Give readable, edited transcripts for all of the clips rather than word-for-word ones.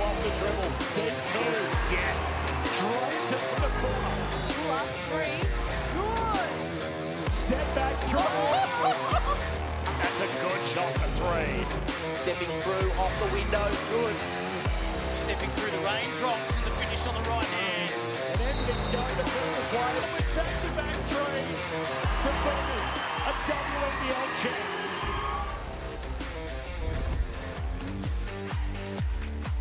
off the dribble. Deep two. Yes. Dropped it from the corner. Pull up, three. Good. Step back throw. That's a good shot for three. Stepping through off the window. Good. Stepping through the raindrops and the finish on the right hand. And then it's going to Boomers way with back-to-back threes. The Boomers a WNBL chance.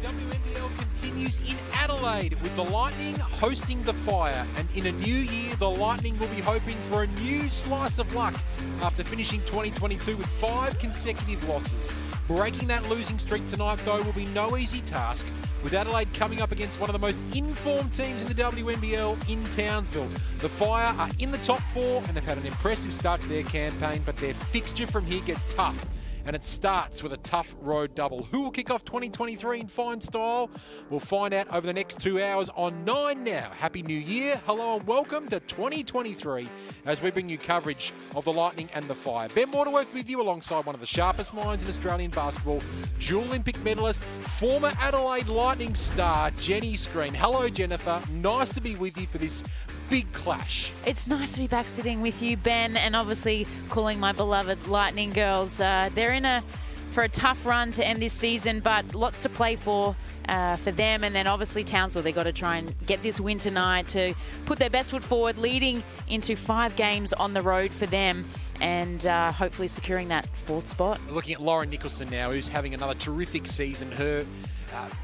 WNBL continues in Adelaide with the Lightning hosting the Fire, and in a new year the Lightning will be hoping for a new slice of luck after finishing 2022 with 5 consecutive losses. Breaking that losing streak tonight though will be no easy task, with Adelaide coming up against one of the most informed teams in the WNBL in Townsville. The Fire are in the top 4 and have had an impressive start to their campaign, but their fixture from here gets tough. And it starts with a tough road double. Who will kick off 2023 in fine style? We'll find out over the next 2 hours on 9 Now. Happy New Year. Hello and welcome to 2023 as we bring you coverage of the Lightning and the Fire. Ben Waterworth with you alongside one of the sharpest minds in Australian basketball, dual Olympic medalist, former Adelaide Lightning star, Jenny Screen. Hello, Jennifer. Nice to be with you for this big clash. It's nice to be back sitting with you, Ben, and obviously calling my beloved Lightning girls. They're in for a tough run to end this season, but lots to play for them. And then obviously Townsville, they've got to try and get this win tonight to put their best foot forward, leading into 5 games on the road for them, and hopefully securing that 4th spot. Looking at Lauren Nicholson now, who's having another terrific season. Her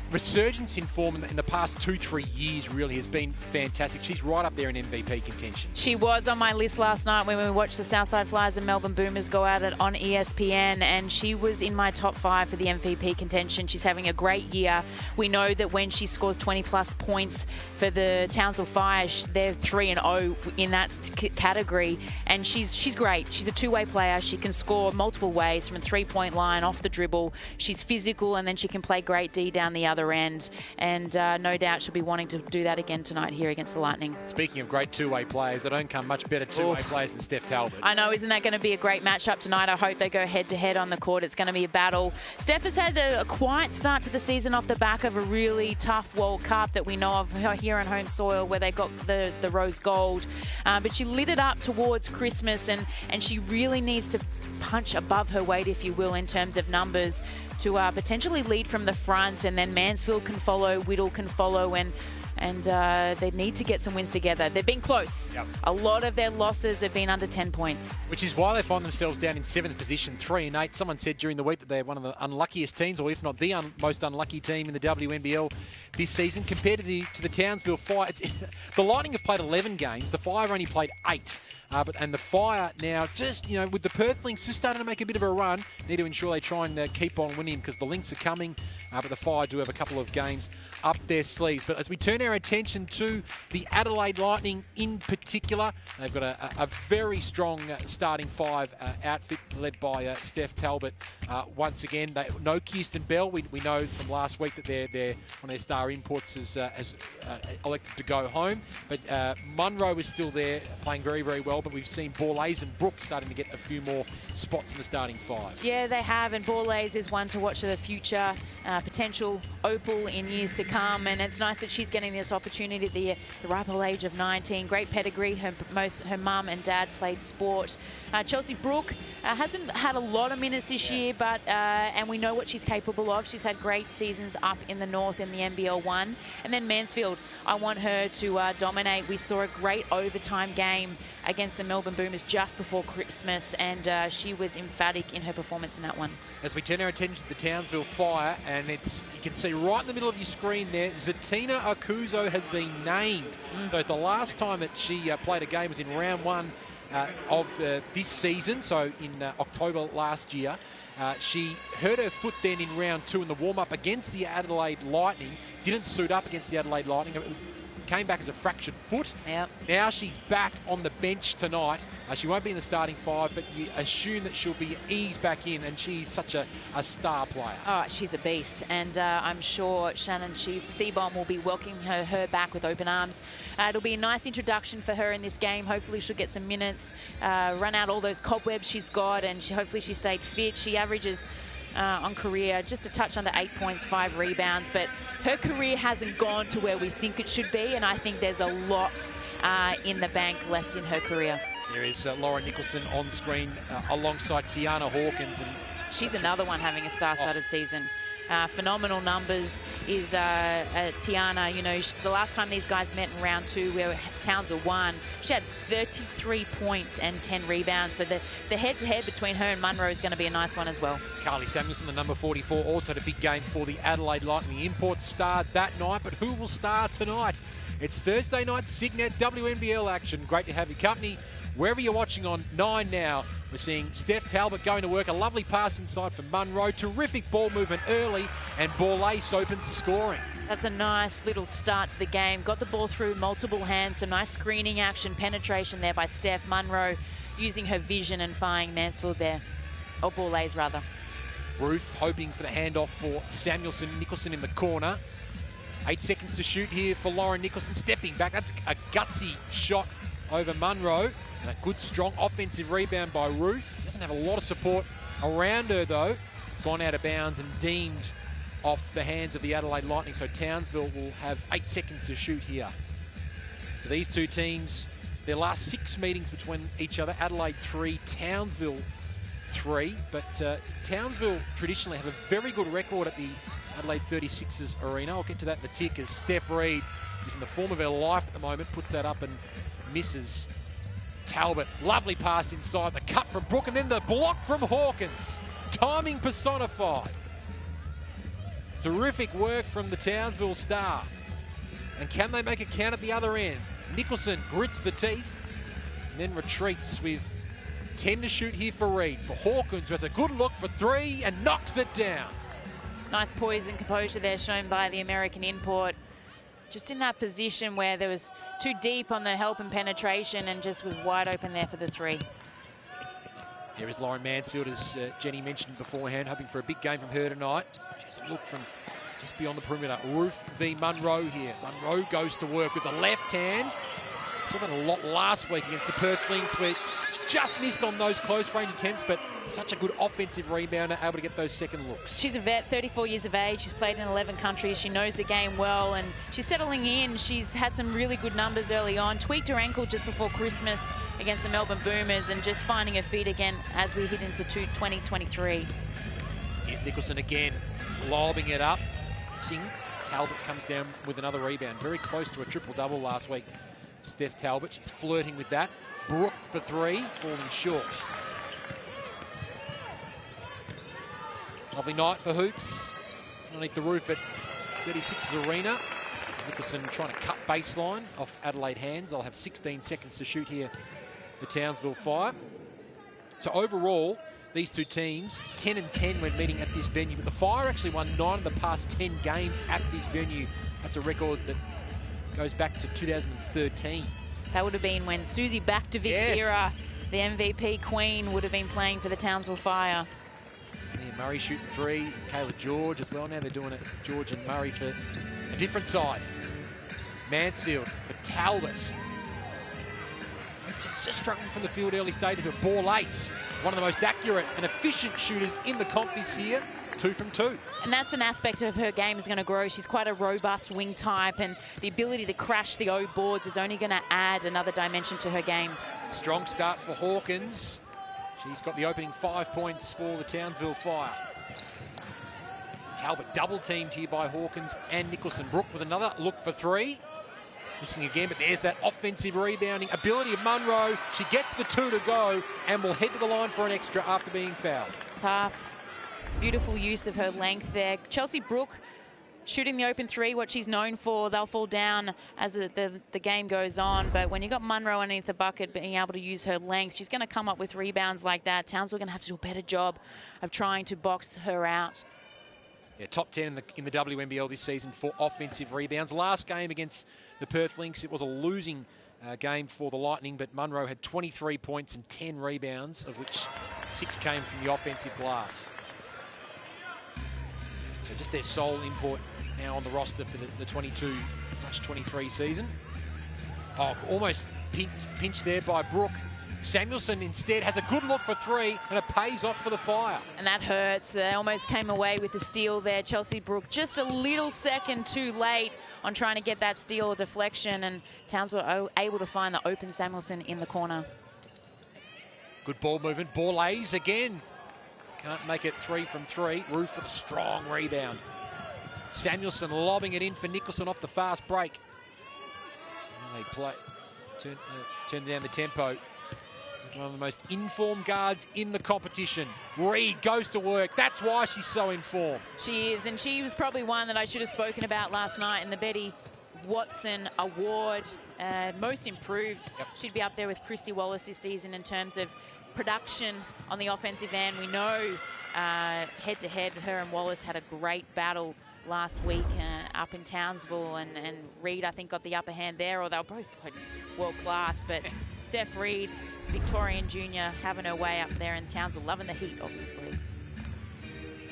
resurgence in form in the past 2-3 years really has been fantastic. She's right up there in MVP contention. She was on my list last night when we watched the Southside Flyers and Melbourne Boomers go at it on ESPN, and she was in my top 5 for the MVP contention. She's having a great year. We know that when she scores 20-plus points for the Townsville Fire, they're 3-0 in that category, and she's great. She's a two-way player. She can score multiple ways from a three-point line, off the dribble. She's physical, and then she can play great D down the other end, and no doubt she'll be wanting to do that again tonight here against the Lightning. Speaking of great two-way players, they don't come much better two-way players than Steph Talbot. I know, isn't that going to be a great matchup tonight? I hope they go head-to-head on the court. It's going to be a battle. Steph has had a quiet start to the season off the back of a really tough World Cup that we know of here on home soil, where they got the rose gold, but she lit it up towards Christmas, and she really needs to punch above her weight, if you will, in terms of numbers to potentially lead from the front, and then Mansfield can follow, Whittle can follow, and they need to get some wins together. They've been close. Yep. A lot of their losses have been under 10 points. Which is why they find themselves down in 7th position, 3-8. Someone said during the week that they're one of the unluckiest teams, or if not the most unlucky team in the WNBL this season. Compared to the Townsville Fire, the Lightning have played 11 games. The Fire only played 8. And the Fire now, just, with the Perth Lynx just starting to make a bit of a run, need to ensure they try and keep on winning, because the Lynx are coming, but the Fire do have a couple of games up their sleeves. But as we turn our attention to the Adelaide Lightning in particular, they've got a very strong starting 5 outfit led by Steph Talbot. Once again, no Kirsten Bell. We know from last week that they're one of their star imports has elected to go home. But Munro is still there, playing very, very well. But we've seen Borlase and Brooks starting to get a few more spots in the starting 5. Yeah, they have, and Borlase is one to watch for the future, potential opal in years to come, and it's nice that she's getting this opportunity at the ripe old age of 19. Great pedigree. Her mum and dad played sport. Chelsea Brook hasn't had a lot of minutes this year, but and we know what she's capable of. She's had great seasons up in the north in the NBL 1. And then Mansfield, I want her to dominate. We saw a great overtime game against the Melbourne Boomers just before Christmas, and she was emphatic in her performance in that one. As we turn our attention to the Townsville Fire, and you can see right in the middle of your screen there, Zatina Akuzo has been named. So the last time that she played a game was in round 1 of this season, so in October last year. She hurt her foot then in round 2 in the warm-up against the Adelaide Lightning. Didn't suit up against the Adelaide Lightning. Came back as a fractured foot. Yep. Now she's back on the bench tonight. She won't be in the starting 5, but you assume that she'll be eased back in, and she's such a star player. Oh, she's a beast, and I'm sure Shannon Seabom will be welcoming her back with open arms. It'll be a nice introduction for her in this game. Hopefully she'll get some minutes, run out all those cobwebs she's got, and hopefully she stayed fit. She averages on career, just a touch under 8 points, 5 rebounds, but her career hasn't gone to where we think it should be, and I think there's a lot in the bank left in her career. There is Lauren Nicholson on screen alongside Tiana Hawkins. And she's another one having a star-studded season. Phenomenal numbers is Tiana. You know, the last time these guys met in round 2 where Townsville won, she had 33 points and 10 rebounds. So the head-to-head between her and Munro is going to be a nice one as well. Carly Samuelson, the number 44, also had a big game for the Adelaide Lightning. Imports starred that night, but who will star tonight? It's Thursday night Cygnett WNBL action. Great to have your company. Wherever you're watching on 9 now, we're seeing Steph Talbot going to work. A lovely pass inside for Munro. Terrific ball movement early, and Borlase opens the scoring. That's a nice little start to the game. Got the ball through multiple hands. Some nice screening action, penetration there by Steph. Munro using her vision and finding Mansfield there. Or Borlase, rather. Roof hoping for the handoff for Samuelson. Nicholson in the corner. 8 seconds to shoot here for Lauren Nicholson. Stepping back. That's a gutsy shot over Munro. And a good, strong offensive rebound by Ruth. Doesn't have a lot of support around her, though. It's gone out of bounds and deemed off the hands of the Adelaide Lightning. So Townsville will have 8 seconds to shoot here. So these two teams, their last 6 meetings between each other, Adelaide 3, Townsville 3. But Townsville traditionally have a very good record at the Adelaide 36ers arena. I'll get to that in a tick as Steph Reid, who's in the form of her life at the moment, puts that up and misses. Talbot, lovely pass inside, the cut from Brooke, and then the block from Hawkins. Timing personified. Terrific work from the Townsville star. And can they make a count at the other end? Nicholson grits the teeth and then retreats with 10 to shoot here for Reid. For Hawkins, who has a good look for 3 and knocks it down. Nice poise and composure there shown by the American import. Just in that position where there was too deep on the help and penetration and just was wide open there for the 3. Here is Lauren Mansfield, as Jenny mentioned beforehand, hoping for a big game from her tonight. She has a look from just beyond the perimeter. Ruth v. Munro here. Munro goes to work with the left hand. Saw that a lot last week against the Perth Flinks, where she just missed on those close range attempts, but such a good offensive rebounder, able to get those second looks. She's a vet, 34 years of age. She's played in 11 countries. She knows the game well, and she's settling in. She's had some really good numbers early on. Tweaked her ankle just before Christmas against the Melbourne Boomers, and just finding her feet again as we hit into 2023. Here's Nicholson again, lobbing it up. Singh. Talbot comes down with another rebound. Very close to a triple-double last week. Steph Talbot, she's flirting with that. Brooke for 3, falling short. Lovely night for hoops. Underneath the roof at 36's arena. Nicholson trying to cut baseline off Adelaide hands. They'll have 16 seconds to shoot here, the Townsville Fire. So overall, these two teams, 10 and 10 when meeting at this venue. But the Fire actually won 9 of the past 10 games at this venue. That's a record that goes back to 2013. That would have been when Susie Baktovic era, the MVP queen, would have been playing for the Townsville Fire. Yeah, Murray shooting 3s, and Kayla George as well. Now they're doing it, George and Murray for a different side. Mansfield for Talbot. Just struggling from the field early stages, but Borlase, one of the most accurate and efficient shooters in the comp this year. 2 from 2. And that's an aspect of her game is going to grow. She's quite a robust wing type, and the ability to crash the O boards is only going to add another dimension to her game. Strong start for Hawkins. She's got the opening 5 points for the Townsville Fire. Talbot double teamed here by Hawkins and Nicholson. Brooke with another look for 3. Missing again, but there's that offensive rebounding ability of Munro. She gets the 2 to go and will head to the line for an extra after being fouled. Tough. Beautiful use of her length there. Chelsea Brooke shooting the open 3, what she's known for. They'll fall down as the game goes on. But when you've got Munro underneath the bucket, being able to use her length, she's going to come up with rebounds like that. Townsville going to have to do a better job of trying to box her out. Yeah, top 10 in the WNBL this season for offensive rebounds. Last game against the Perth Lynx, it was a losing game for the Lightning, but Munro had 23 points and 10 rebounds, of which 6 came from the offensive glass. So just their sole import now on the roster for the 22/23 season. Oh, almost pinched there by Brooke. Samuelson instead has a good look for three, and it pays off for the Fire. And that hurts. They almost came away with the steal there. Chelsea Brook just a little second too late on trying to get that steal or deflection, and Townsville able to find the open Samuelson in the corner. Good ball movement. Borlase again. Can't make it 3 from 3. Roof for the strong rebound. Samuelson lobbing it in for Nicholson off the fast break. And they turn down the tempo. One of the most informed guards in the competition. Reed goes to work. That's why she's so informed. She is, and she was probably one that I should have spoken about last night in the Betty Watson Award. Most improved. Yep. She'd be up there with Christy Wallace this season in terms of production on the offensive end. We know head-to-head, her and Wallace had a great battle last week up in Townsville, and Reed, I think, got the upper hand there, or they were both played world-class. But Steph Reed, Victorian junior, having her way up there in Townsville, loving the heat, obviously.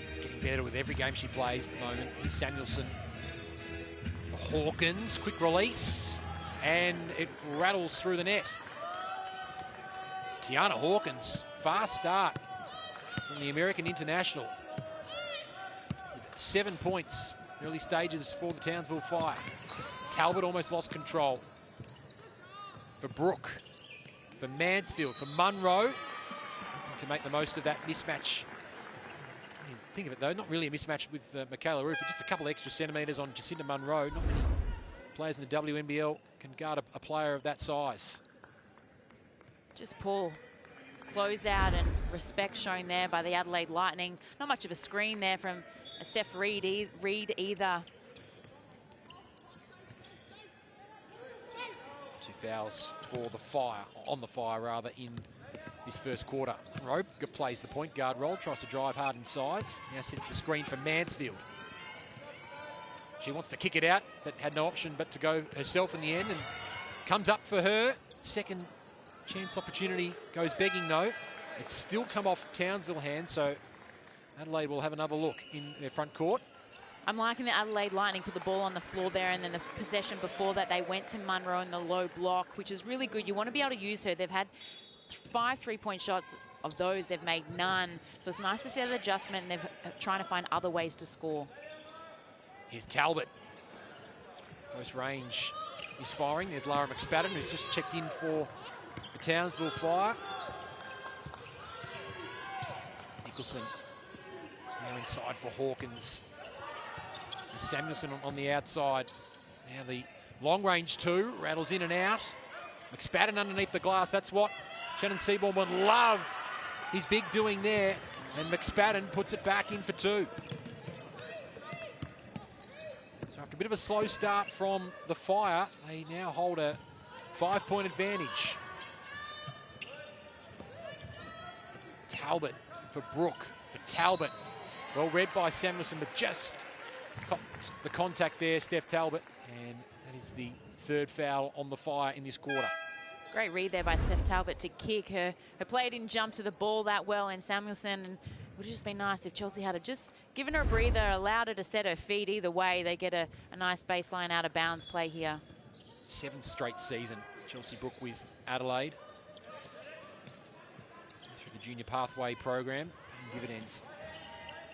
It's getting better with every game she plays at the moment. Here's Samuelson for Hawkins, quick release, and it rattles through the net. Tiana Hawkins, fast start from the American international. 7 points, early stages for the Townsville Fire. Talbot almost lost control. For Brook, for Mansfield, for Munro, to make the most of that mismatch. I mean, think of it though, not really a mismatch with Michaela Roof, but just a couple extra centimetres on Jacinta Munro. Not many players in the WNBL can guard a player of that size. Just Paul. Closeout and respect shown there by the Adelaide Lightning. Not much of a screen there from Steph Reed either. 2 fouls for the Fire, on the Fire rather, in this first quarter. Rope plays the point guard role, tries to drive hard inside. Now sets the screen for Mansfield. She wants to kick it out, but had no option but to go herself in the end, and comes up for her. Second chance opportunity goes begging though. It's still come off Townsville hands, so Adelaide will have another look in their front court. I'm liking the Adelaide Lightning put the ball on the floor there, and then the possession before that they went to Munro in the low block, which is really good. You want to be able to use her. They've had 5 3-point shots. Of those, they've made none. So it's nice to see that adjustment, and they're trying to find other ways to score. Here's Talbot. Close range is firing. There's Lara McSpadden, who's just checked in for the Townsville Fire. Nicholson now inside for Hawkins. And Samuelson on the outside. Now the long range 2 rattles in and out. McSpadden underneath the glass. That's what Shannon Seaborn would love his big doing there. And McSpadden puts it back in for 2. So after a bit of a slow start from the Fire, they now hold a 5-point advantage. Talbot for Brook, for Talbot. Well read by Samuelson, but just copped the contact there, Steph Talbot. And that is the 3rd foul on the Fire in this quarter. Great read there by Steph Talbot to kick her. Her player didn't jump to the ball that well, and Samuelson, and it would have just been nice if Chelsea had just given her a breather, allowed her to set her feet. Either way, they get a nice baseline out of bounds play here. 7th straight season, Chelsea Brook with Adelaide. Through the junior pathway program, paying dividends.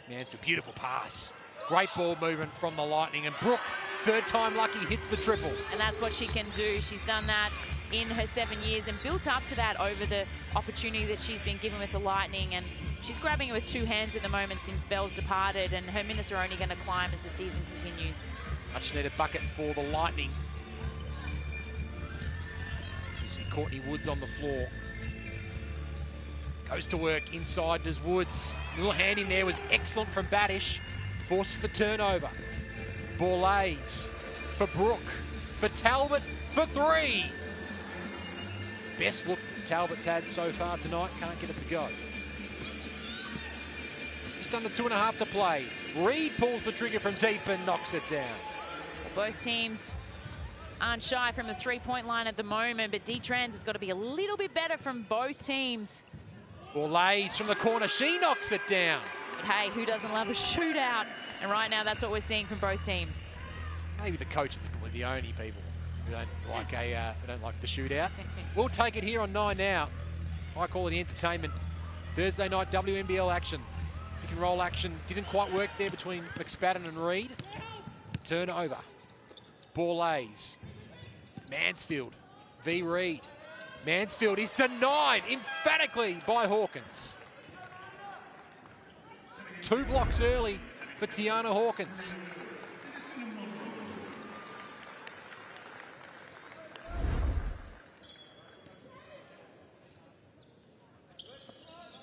Mansfield, beautiful pass. Great ball movement from the Lightning, and Brook, 3rd time lucky, hits the triple. And that's what she can do. She's done that in her 7 years and built up to that over the opportunity that she's been given with the Lightning, and she's grabbing it with 2 hands at the moment since Bell's departed, and her minutes are only going to climb as the season continues. Much needed bucket for the Lightning. So we see Courtney Woods on the floor. Goes to work inside, does Woods. Little hand in there was excellent from Badish. Forces the turnover. Borlase for Brook, for Talbot for 3. Best look Talbot's had so far tonight, can't get it to go. Just under 2.5 to play. Reed pulls the trigger from deep and knocks it down. Both teams aren't shy from the 3-point line at the moment, but D-Trans has got to be a little bit better from both teams. Borlase from the corner, she knocks it down. But hey, who doesn't love a shootout? And right now, that's what we're seeing from both teams. Maybe the coaches are probably the only people who don't like the shootout. We'll take it here on 9 Now. high-quality entertainment. Thursday night WNBL action. Pick and roll action didn't quite work there between McSpadden and Reed. Turnover. Borlase. Mansfield v. Reed. Mansfield is denied emphatically by Hawkins. 2 blocks early for Tiana Hawkins.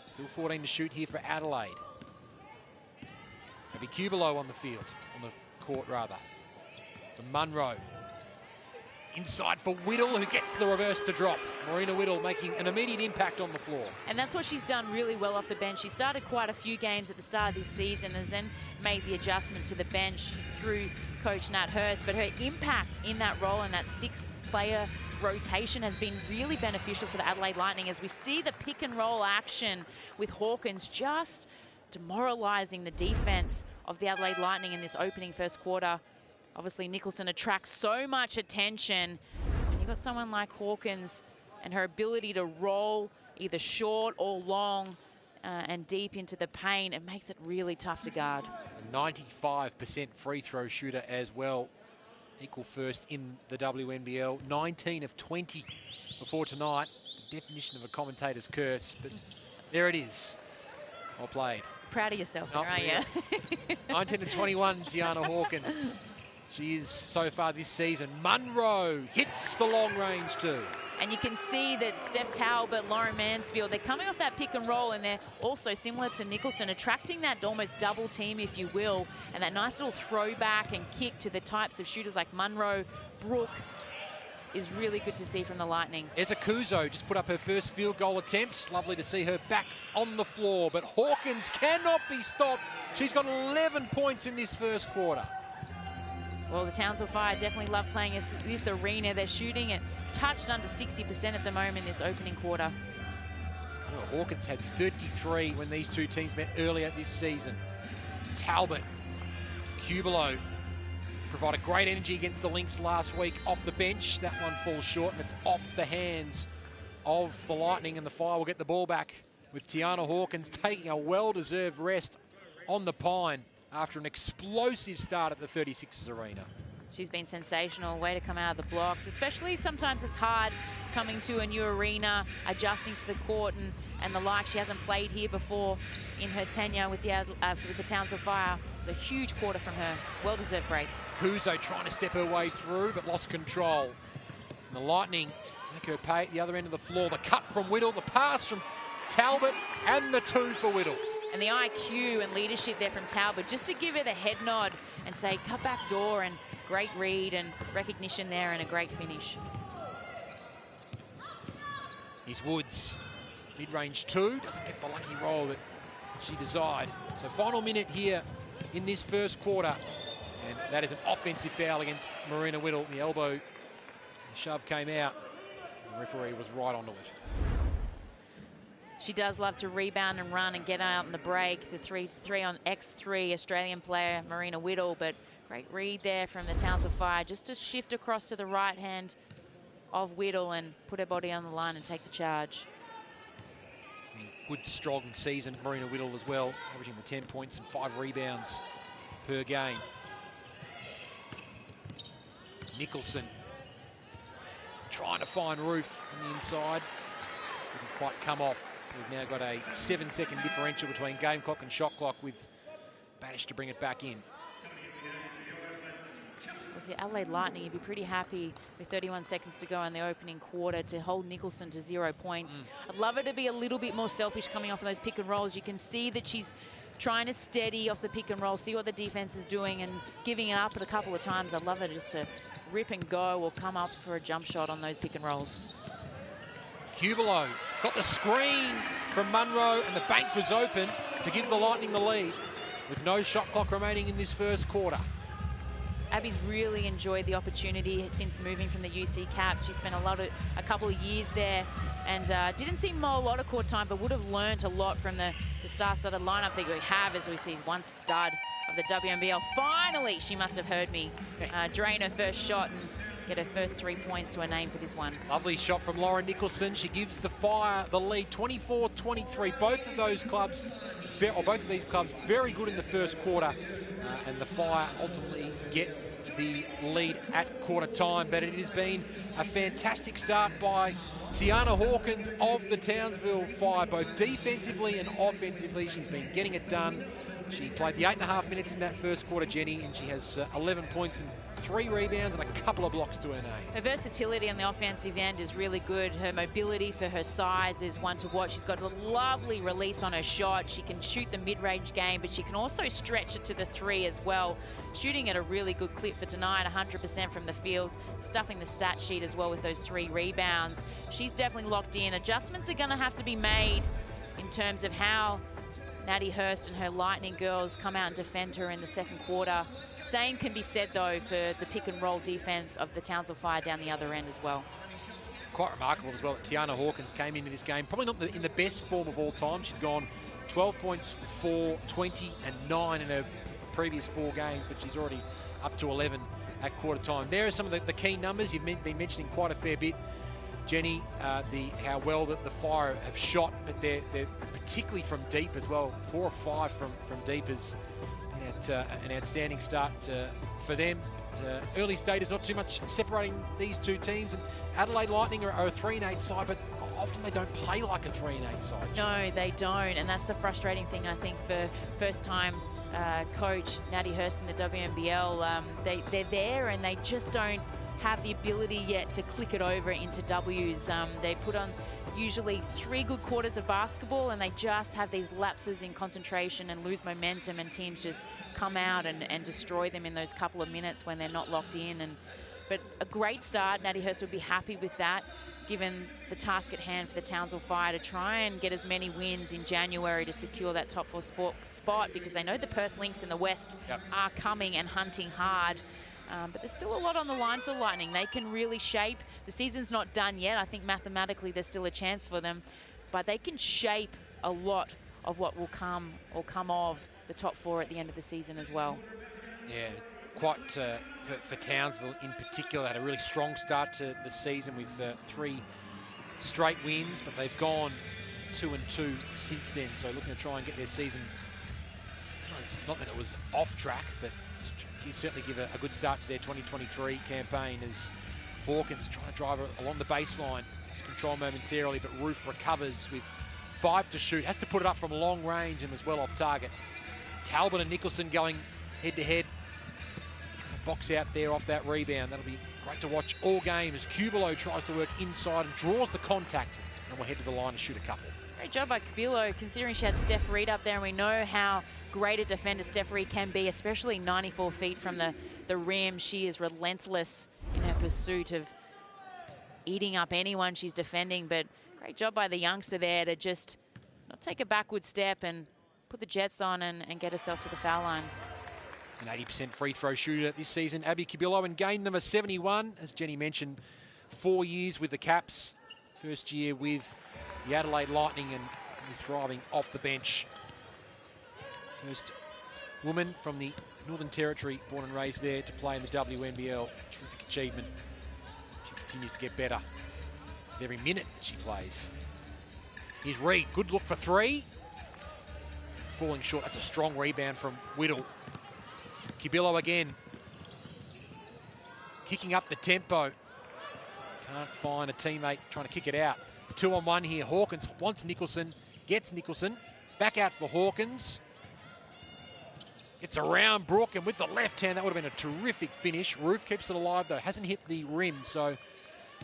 Still 14 to shoot here for Adelaide. Maybe Cubelo on the field, on the court rather. For Munro. Inside for Whittle, who gets the reverse to drop. Marina Whittle making an immediate impact on the floor. And that's what she's done really well off the bench. She started quite a few games at the start of this season, has then made the adjustment to the bench through coach Nat Hurst. But her impact in that role and that 6-player rotation has been really beneficial for the Adelaide Lightning, as we see the pick and roll action with Hawkins just demoralizing the defense of the Adelaide Lightning in this opening first quarter. Obviously, Nicholson attracts so much attention. When you've got someone like Hawkins and her ability to roll either short or long and deep into the paint, it makes it really tough to guard. A 95% free throw shooter as well. Equal first in the WNBL. 19 of 20 before tonight. The definition of a commentator's curse, but there it is. Well played. Proud of yourself, aren't you? 19 of 21, Tiana Hawkins. She is so far this season. Munro hits the long range too. And you can see that Steph Talbot, Lauren Mansfield, they're coming off that pick and roll, and they're also similar to Nicholson, attracting that almost double team, if you will, and that nice little throwback and kick to the types of shooters like Munro, Brooke, is really good to see from the Lightning. Ezakuzo just put up her first field goal attempt. Lovely to see her back on the floor, but Hawkins cannot be stopped. She's got 11 points in this first quarter. Well, the Townsville Fire definitely love playing this arena. They're shooting it touched under 60% at the moment in this opening quarter. Well, Hawkins had 33 when these two teams met earlier this season. Talbot, Cubelo provided great energy against the Lynx last week off the bench. That one falls short, and it's off the hands of the Lightning, and the Fire will get the ball back with Tiana Hawkins taking a well-deserved rest on the pine after an explosive start at the 36ers arena. She's been sensational, way to come out of the blocks, especially sometimes it's hard coming to a new arena, adjusting to the court and the like. She hasn't played here before in her tenure with the Townsville Fire. It's a huge quarter from her, well-deserved break. Kuzo trying to step her way through, but lost control. And the Lightning make her pay at the other end of the floor. The cut from Whittle, the pass from Talbot, and the 2 for Whittle. And the IQ and leadership there from Talbot, just to give it a head nod and say, cut back door, and great read and recognition there and a great finish. Here's Woods. Mid-range 2, doesn't get the lucky roll that she desired. So final minute here in this first quarter. And that is an offensive foul against Marina Whittle. The elbow and shove came out. The referee was right onto it. She does love to rebound and run and get out in the break. The 3 on X3 Australian player, Marina Whittle, but great read there from the Townsville Fire just to shift across to the right hand of Whittle and put her body on the line and take the charge. I mean, good, strong season, Marina Whittle as well, averaging the 10 points and 5 rebounds per game. Nicholson trying to find Roof on the inside. Didn't quite come off. So we've now got a 7-second differential between game clock and shot clock, with Badish to bring it back in. With the Adelaide Lightning, you'd be pretty happy with 31 seconds to go in the opening quarter to hold Nicholson to 0 points. I'd love her to be a little bit more selfish coming off of those pick and rolls. You can see that she's trying to steady off the pick and roll, see what the defense is doing and giving it up a couple of times. I'd love her just to rip and go or come up for a jump shot on those pick and rolls. Cubelo got the screen from Munro, and the bank was open to give the Lightning the lead with no shot clock remaining in this first quarter. Abby's really enjoyed the opportunity since moving from the UC Caps. She spent a couple of years there and didn't see a lot of court time, but would have learnt a lot from the star-studded lineup that we have, as we see one stud of the WNBL. Finally, she must have heard me drain her first shot and get her first 3 points to her name for this one. Lovely shot from Lauren Nicholson. She gives the Fire the lead, 24-23. Both of these clubs very good in the first quarter, and the Fire ultimately get the lead at quarter time. But it has been a fantastic start by Tiana Hawkins of the Townsville Fire, both defensively and offensively. She's been getting it done. She played the 8.5 minutes in that first quarter, Jenny, and she has 11 points and 3 rebounds and a couple of blocks to her name. Her versatility on the offensive end is really good. Her mobility for her size is one to watch. She's got a lovely release on her shot. She can shoot the mid-range game, but she can also stretch it to the 3 as well. Shooting at a really good clip for tonight, 100% from the field, stuffing the stat sheet as well with those 3 rebounds. She's definitely locked in. Adjustments are going to have to be made in terms of how Natty Hurst and her Lightning girls come out and defend her in the second quarter. Same can be said, though, for the pick-and-roll defense of the Townsville Fire down the other end as well. Quite remarkable as well that Tiana Hawkins came into this game, probably not in the best form of all time. She'd gone 12 points, 4, 20, and 9 in her previous 4 games, but she's already up to 11 at quarter time. There are some of the key numbers you've been mentioning quite a fair bit, Jenny, how well that the Fire have shot, but they're particularly from deep as well. 4 or 5 from deep is an outstanding start for them. Early stages, not too much separating these two teams. And Adelaide Lightning are a 3-8 side, but often they don't play like a 3-8 side. No, they don't, and that's the frustrating thing, I think, for first-time coach Natty Hurst in the WNBL. They're there, and they just don't have the ability yet to click it over into W's. They put on usually 3 good quarters of basketball, and they just have these lapses in concentration and lose momentum, and teams just come out and destroy them in those couple of minutes when they're not locked in. But a great start. Natty Hurst would be happy with that, given the task at hand for the Townsville Fire to try and get as many wins in January to secure that top 4 spot, because they know the Perth Lynx in the West are coming and hunting hard. But there's still a lot on the line for Lightning. They can really shape. The season's not done yet. I think mathematically there's still a chance for them, but they can shape a lot of what will come of the top 4 at the end of the season as well. Yeah, quite for Townsville in particular, had a really strong start to the season with 3 straight wins, but they've gone 2-2 since then. So looking to try and get their season, it's not that it was off track, but certainly give a good start to their 2023 campaign, as Hawkins trying to drive her along the baseline. It's control momentarily, but Roof recovers with 5 to shoot. Has to put it up from long range and was well off target. Talbot and Nicholson going head-to-head. Box out there off that rebound. That'll be great to watch all game as Cubillo tries to work inside and draws the contact, and will head to the line and shoot a couple. Great job by Cubillo, considering she had Steph Reed up there, and we know how great a defender Steph Reed can be, especially 94 feet from the rim. She is relentless in her pursuit of eating up anyone she's defending, but great job by the youngster there to just not take a backward step and put the jets on and get herself to the foul line. An 80% free throw shooter this season, Abby Cubillo, and game number 71, as Jenny mentioned, 4 years with the Caps. First year with the Adelaide Lightning and thriving off the bench. First woman from the Northern Territory, born and raised there, to play in the WNBL. Terrific achievement. She continues to get better with every minute she plays. Here's Reed, good look for 3. Falling short, that's a strong rebound from Whittle. Cubillo again. Kicking up the tempo. Can't find a teammate trying to kick it out. 2-on-1 here. Hawkins wants Nicholson, gets Nicholson. Back out for Hawkins. It's around Brooke, and with the left hand, that would have been a terrific finish. Roof keeps it alive, though. Hasn't hit the rim, so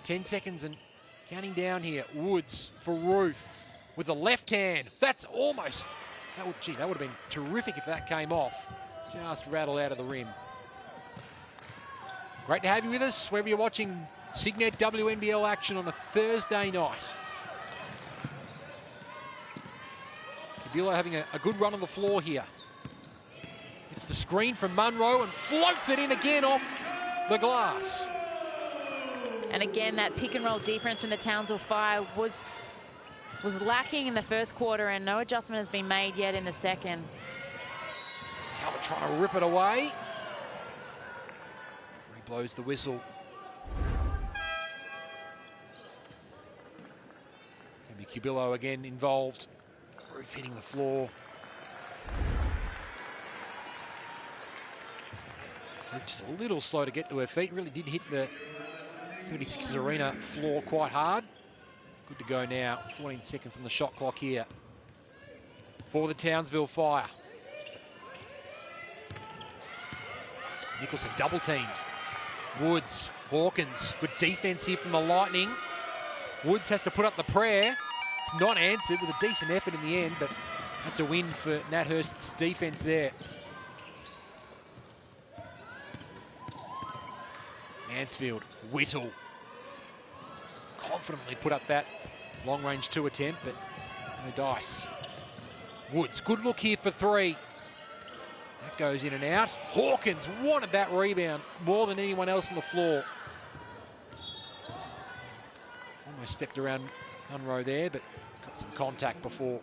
10 seconds and counting down here. Woods for Roof with the left hand. That's almost... that would have been terrific if that came off. Just rattle out of the rim. Great to have you with us, wherever you're watching Cygnett WNBL action on a Thursday night. Cubillo having a good run on the floor here. It's the screen from Munro and floats it in again off the glass. And again, that pick and roll defense from the Townsville Fire was lacking in the first quarter, and no adjustment has been made yet in the second. Talbot trying to rip it away. Referee blows the whistle. Cubillo again involved. Roof hitting the floor. Roof just a little slow to get to her feet. Really did hit the 36ers arena floor quite hard. Good to go now. 14 seconds on the shot clock here for the Townsville Fire. Nicholson double teamed. Woods, Hawkins, good defense here from the Lightning. Woods has to put up the prayer. It's not answered. It was a decent effort in the end, but that's a win for Nat Hurst's defense there. Mansfield, Whittle. Confidently put up that long-range 2 attempt, but no dice. Woods, good look here for 3. That goes in and out. Hawkins wanted that rebound more than anyone else on the floor. Almost stepped around Munro there, but got some contact before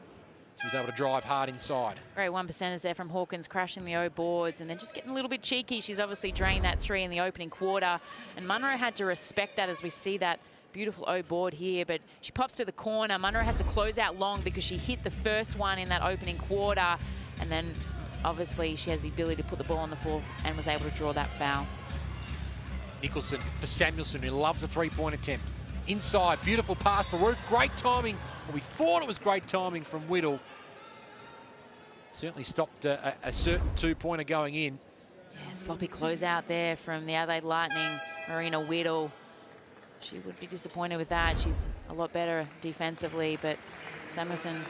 she was able to drive hard inside. Great 1%ers there from Hawkins, crashing the O boards and then just getting a little bit cheeky. She's obviously drained that 3 in the opening quarter, and Munro had to respect that as we see that beautiful O board here, but she pops to the corner. Munro has to close out long because she hit the first one in that opening quarter, and then obviously she has the ability to put the ball on the floor and was able to draw that foul. Nicholson for Samuelson, who loves a 3-point attempt. Inside, beautiful pass for Roof. Great timing. Well, we thought it was great timing from Whittle. Certainly stopped a certain 2-pointer going in. Yeah, sloppy closeout there from the Adelaide Lightning, Marina Whittle. She would be disappointed with that. She's a lot better defensively, but Samuelson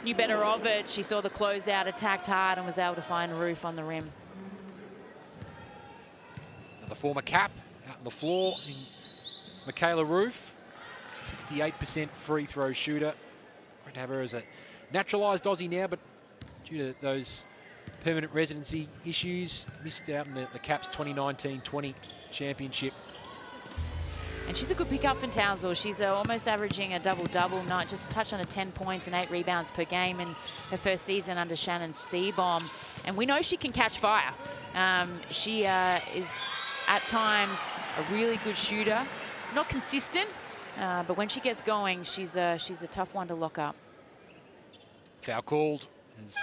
knew better of it. She saw the closeout, attacked hard, and was able to find Roof on the rim. The former cap out on the floor in Michaela Roof, 68% free throw shooter. Great to have her as a naturalised Aussie now, but due to those permanent residency issues, missed out in the Caps 2019-20 championship. And she's a good pickup for Townsville. She's almost averaging a double-double, not just a touch under 10 points and 8 rebounds per game in her first season under Shannon Seabaum. And we know she can catch fire. She is at times a really good shooter. Not consistent, but when she gets going, she's a tough one to lock up. Foul called as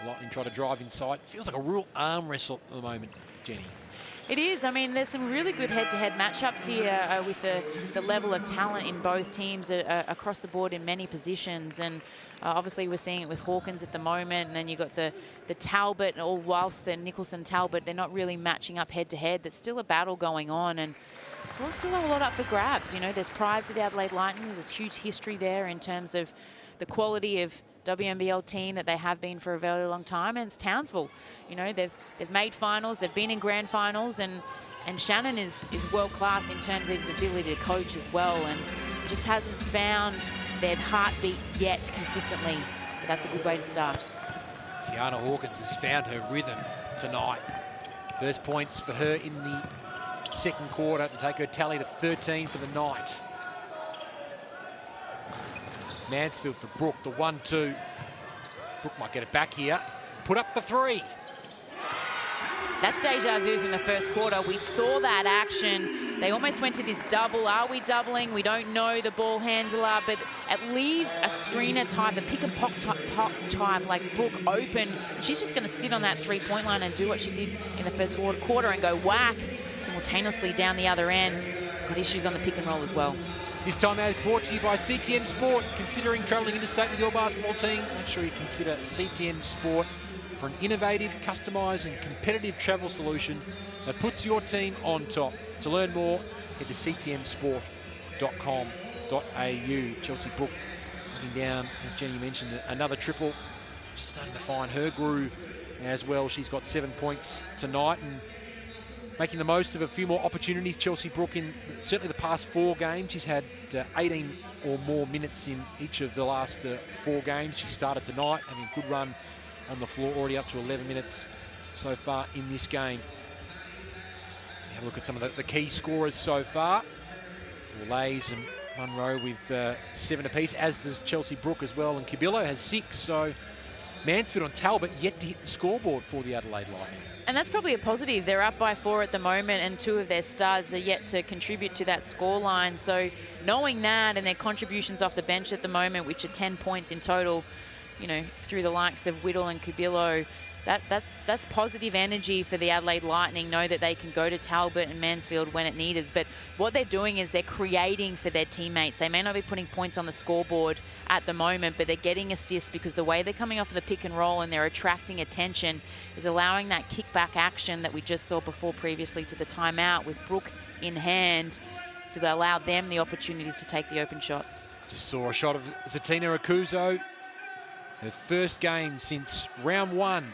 the Lightning try to drive inside. Feels like a real arm wrestle at the moment, Jenny. It is. I mean, there's some really good head-to-head matchups here with the level of talent in both teams across the board in many positions. And obviously we're seeing it with Hawkins at the moment. And then you've got the Talbot, all whilst the Nicholson-Talbot, they're not really matching up head-to-head. There's still a battle going on. And there's still a lot up for grabs. You know, there's pride for the Adelaide Lightning. There's huge history there in terms of the quality of WNBL team that they have been for a very long time, and it's Townsville. You know, they've made finals, they've been in grand finals, and Shannon is world class in terms of his ability to coach as well, and just hasn't found their heartbeat yet consistently. But that's a good way to start. Tiana Hawkins has found her rhythm tonight. First points for her in the second quarter to take her tally to 13 for the night. Mansfield for Brooke, the 1-2. Brooke might get it back here. Put up the 3. That's deja vu from the first quarter. We saw that action. They almost went to this double. Are we doubling? We don't know the ball handler, but it leaves a screener type, a pick and pop type like Brooke open. She's just going to sit on that 3-point line and do what she did in the first quarter and go whack simultaneously down the other end. Got issues on the pick and roll as well. This time out is brought to you by CTM Sport. Considering travelling interstate with your basketball team, make sure you consider CTM Sport for an innovative, customised and competitive travel solution that puts your team on top. To learn more, head to ctmsport.com.au. Chelsea Brooke looking down, as Jenny mentioned, another triple. Just starting to find her groove as well. She's got 7 points tonight and making the most of a few more opportunities. Chelsea Brooke in certainly the past 4 games. She's had 18 or more minutes in each of the last 4 games. She started tonight, having a good run on the floor, already up to 11 minutes so far in this game. So have a look at some of the key scorers so far. Lays and Munro with 7 apiece, as does Chelsea Brooke as well, and Cubillo has 6. So Mansfield and Talbot yet to hit the scoreboard for the Adelaide Lightning. And that's probably a positive. They're up by 4 at the moment, and 2 of their studs are yet to contribute to that scoreline. So knowing that and their contributions off the bench at the moment, which are 10 points in total, you know, through the likes of Whittle and Cubillo, that's positive energy for the Adelaide Lightning. Know that they can go to Talbot and Mansfield when it needs. But what they're doing is they're creating for their teammates. They may not be putting points on the scoreboard at the moment, but they're getting assists because the way they're coming off of the pick and roll and they're attracting attention is allowing that kickback action that we just saw before previously to the timeout with Brooke in hand to allow them the opportunities to take the open shots. Just saw a shot of Zatina Akuzo, her first game since round 1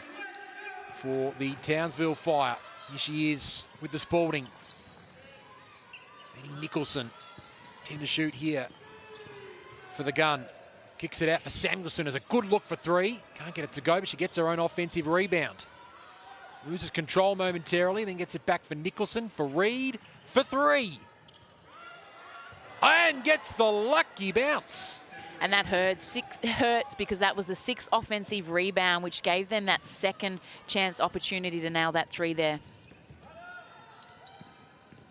for the Townsville Fire. Here she is with the Spalding. Fanny Nicholson, 10 to shoot here for the gun. Kicks it out for Samuelson as a good look for 3. Can't get it to go, but she gets her own offensive rebound. Loses control momentarily, then gets it back for Nicholson, for Reed, for 3. And gets the lucky bounce. And that hurts because that was the 6th offensive rebound, which gave them that second chance opportunity to nail that 3 there.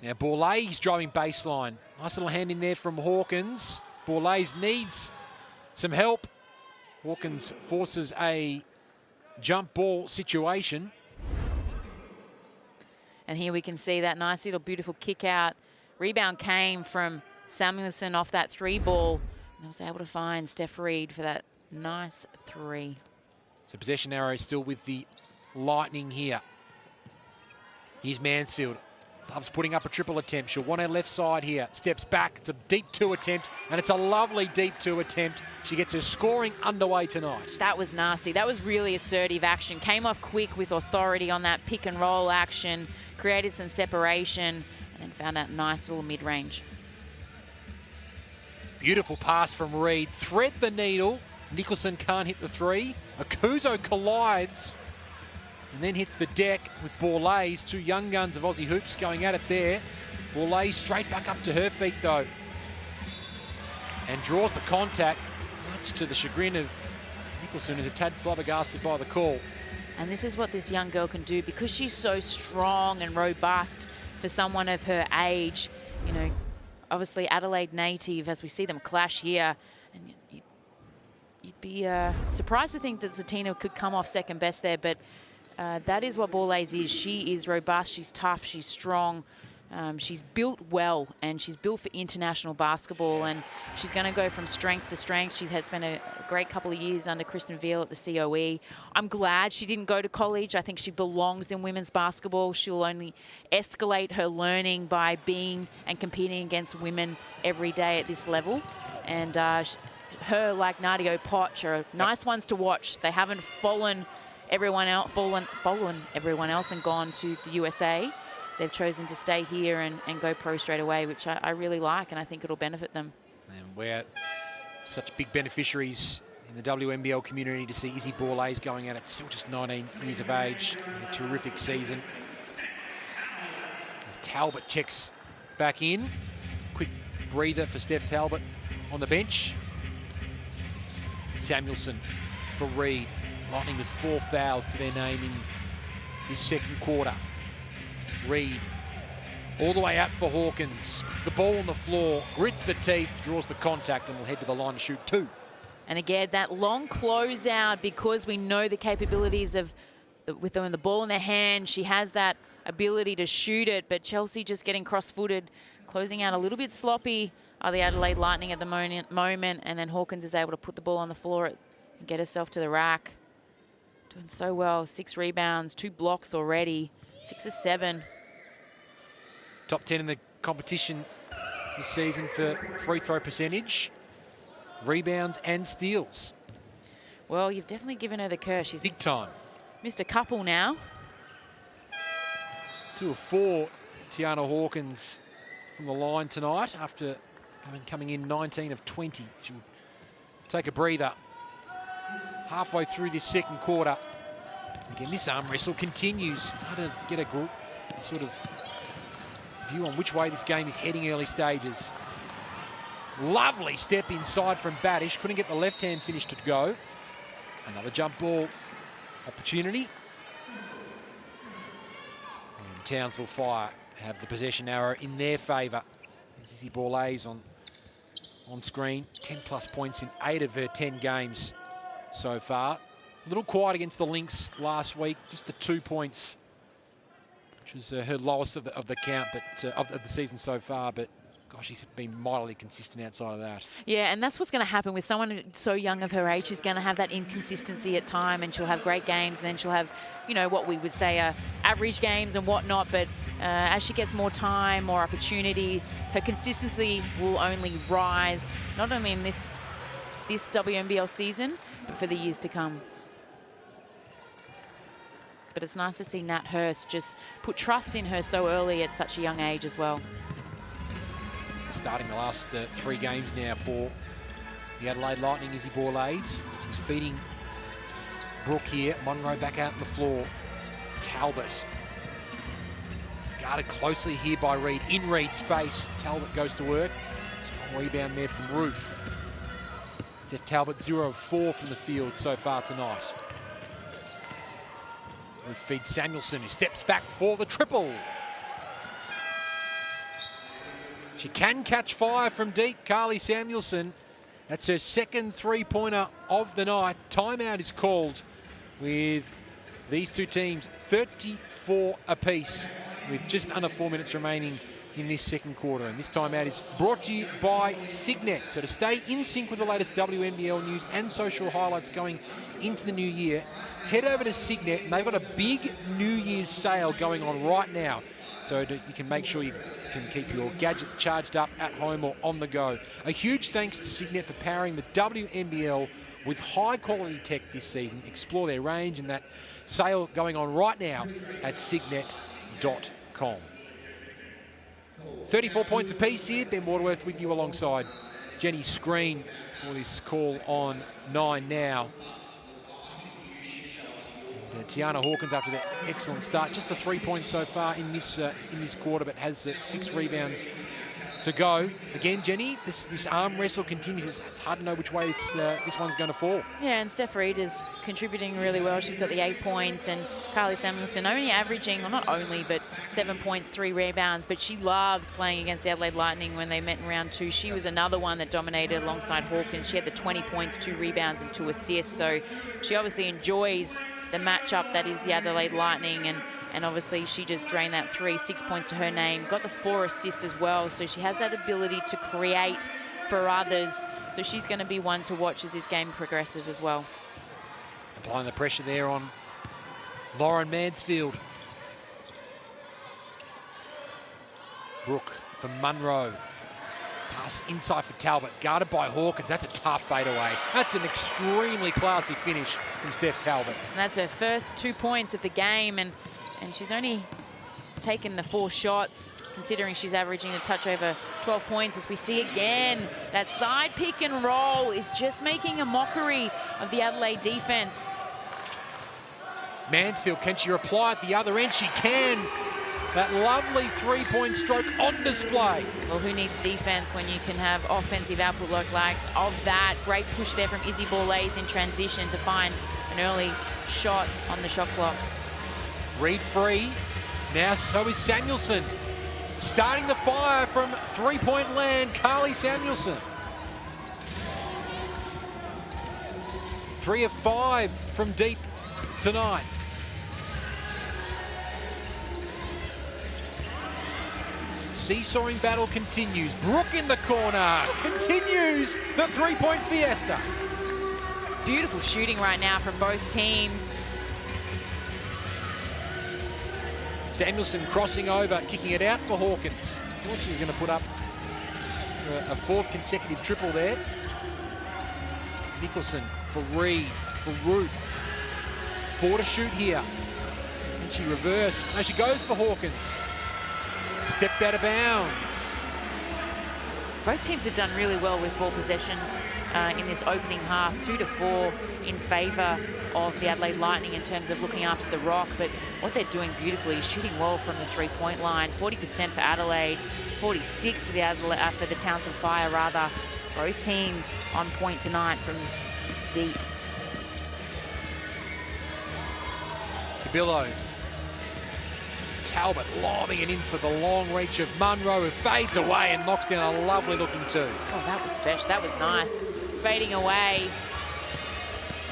Now Borlase driving baseline. Nice little hand in there from Hawkins. Borlase needs some help. Hawkins forces a jump ball situation. And here we can see that nice little beautiful kick out. Rebound came from Samuelson off that 3 ball. And I was able to find Steph Reed for that nice 3. So possession arrow still with the Lightning here. Here's Mansfield. Loves putting up a triple attempt. She'll want her left side here. Steps back. It's a deep 2 attempt, and it's a lovely deep 2 attempt. She gets her scoring underway tonight. That was nasty. That was really assertive action. Came off quick with authority on that pick and roll action. Created some separation, and then found that nice little mid-range. Beautiful pass from Reed. Thread the needle. Nicholson can't hit the 3. Akuzo collides and then hits the deck with Borlase. 2 young guns of Aussie hoops going at it there. Borlase straight back up to her feet though. And draws the contact, much to the chagrin of Nicholson, who's a tad flabbergasted by the call. And this is what this young girl can do because she's so strong and robust for someone of her age. You know, obviously Adelaide native, as we see them clash here, and you'd be surprised to think that Zatina could come off second best there, but that is what Borlase is. She is robust, she's tough, she's strong, she's built well, and she's built for international basketball, and she's going to go from strength to strength. She has spent a great couple of years under Kristen Veal at the COE. I'm glad she didn't go to college. I think she belongs in women's basketball. She'll only escalate her learning by being and competing against women every day at this level. And her, like Nadia Potch, are nice ones to watch. They haven't fallen everyone else and gone to the USA. They've chosen to stay here and go pro straight away, which I really like, and I think it'll benefit them. And we're such big beneficiaries in the WNBL community to see Izzy Borlase going at it, still just 19 years of age. A terrific season. As Talbot checks back in. Quick breather for Steph Talbot on the bench. Samuelson for Reed. Lightning with 4 fouls to their name in this second quarter. Reed all the way out for Hawkins. Puts the ball on the floor, grits the teeth, draws the contact, and will head to the line to shoot 2. And again, that long closeout, because we know the capabilities of with the ball in their hand, she has that ability to shoot it, but Chelsea just getting cross-footed, closing out a little bit sloppy are the Adelaide Lightning at the moment, and then Hawkins is able to put the ball on the floor and get herself to the rack. Doing so well. 6 rebounds, 2 blocks already. 6 of 7. Top 10 in the competition this season for free throw percentage, rebounds and steals. Well, you've definitely given her the curse. She's big time. Missed a couple now. 2 of 4, Tiana Hawkins from the line tonight after coming in 19 of 20. She'll take a breather halfway through this second quarter. Again, this arm wrestle continues. Hard to get a sort of view on which way this game is heading early stages. Lovely step inside from Baddish. Couldn't get the left hand finish to go. Another jump ball opportunity. And Townsville Fire have the possession arrow in their favour. Izzy Borlase on screen. 10+ points in 8 of her 10 games so far. A little quiet against the Lynx last week. Just the 2 points, which was her lowest of the count, but of the season so far. But gosh, she's been mightily consistent outside of that. Yeah, and that's what's going to happen with someone so young of her age. She's going to have that inconsistency at time, and she'll have great games, and then she'll have, you know, what we would say are average games and whatnot. But as she gets more time, more opportunity, her consistency will only rise, not only in this WNBL season, but for the years to come. But it's nice to see Nat Hurst just put trust in her so early at such a young age as well. Starting the last 3 games now for the Adelaide Lightning, Izzy Borlase. She's feeding Brooke here. Monroe back out on the floor. Talbot guarded closely here by Reed. In Reed's face, Talbot goes to work. Strong rebound there from Roof. Steph Talbot 0 of 4 from the field so far tonight. Roof feeds Samuelson, who steps back for the triple. She can catch fire from deep, Carly Samuelson. That's her second 3-pointer of the night. Timeout is called with these two teams 34 apiece with just under 4 minutes remaining in this second quarter. And this timeout is brought to you by Cygnett. So to stay in sync with the latest WNBL news and social highlights going into the new year, head over to Cygnett, and they've got a big New Year's sale going on right now. So that you can make sure you can keep your gadgets charged up at home or on the go. A huge thanks to Cygnett for powering the WNBL with high quality tech this season. Explore their range and that sale going on right now at cygnett.com. 34 points apiece here. Ben Waterworth with you alongside Jenny Screen for this call on 9 now. And Tiana Hawkins after that excellent start. Just the 3 points so far in this quarter, but has 6 rebounds to go. Again, Jenny, this arm wrestle continues. It's hard to know which way this one's going to fall. Yeah, and Steph Reed is contributing really well. She's got the 8 points, and Carly Samuelson only averaging, well, not only, but 7 points, 3 rebounds. But she loves playing against the Adelaide Lightning when they met in round 2. She was another one that dominated alongside Hawkins. She had the 20 points, 2 rebounds, and 2 assists. So she obviously enjoys the matchup that is the Adelaide Lightning, and obviously she just drained that 3, 6 points to her name. Got the 4 assists as well, so she has that ability to create for others. So she's going to be one to watch as this game progresses as well. Applying the pressure there on Lauren Mansfield. Brooke for Munro. Pass inside for Talbot, guarded by Hawkins. That's a tough fadeaway. That's an extremely classy finish from Steph Talbot. And that's her first 2 points of the game, and she's only taken the 4 shots, considering she's averaging a touch over 12 points. As we see again, that side pick and roll is just making a mockery of the Adelaide defense. Mansfield, can she reply at the other end? She can. That lovely 3-point stroke on display. Well, who needs defense when you can have offensive output like of that? Great push there from Izzy Borlase in transition to find an early shot on the shot clock. Reed free. Now so is Samuelson. Starting the fire from 3-point land, Carly Samuelson. 3 of 5 from deep tonight. Seesawing battle continues. Brooke in the corner. Continues the 3-point fiesta. Beautiful shooting right now from both teams. Samuelson crossing over, kicking it out for Hawkins. Thought she was going to put up a 4th consecutive triple there. Nicholson for Reed, for Roof. 4 to shoot here. And she reverse. No, she goes for Hawkins. Stepped out of bounds. Both teams have done really well with ball possession in this opening half. 2 to 4 in favour of the Adelaide Lightning in terms of looking after the rock. But what they're doing beautifully is shooting well from the 3-point line. 40% for Adelaide, 46 for the Townsville Fire rather. Both teams on point tonight from deep. Cabillo. Talbot lobbing it in for the long reach of Munro, who fades away and knocks down a lovely looking two. Oh, that was special. That was nice. Fading away,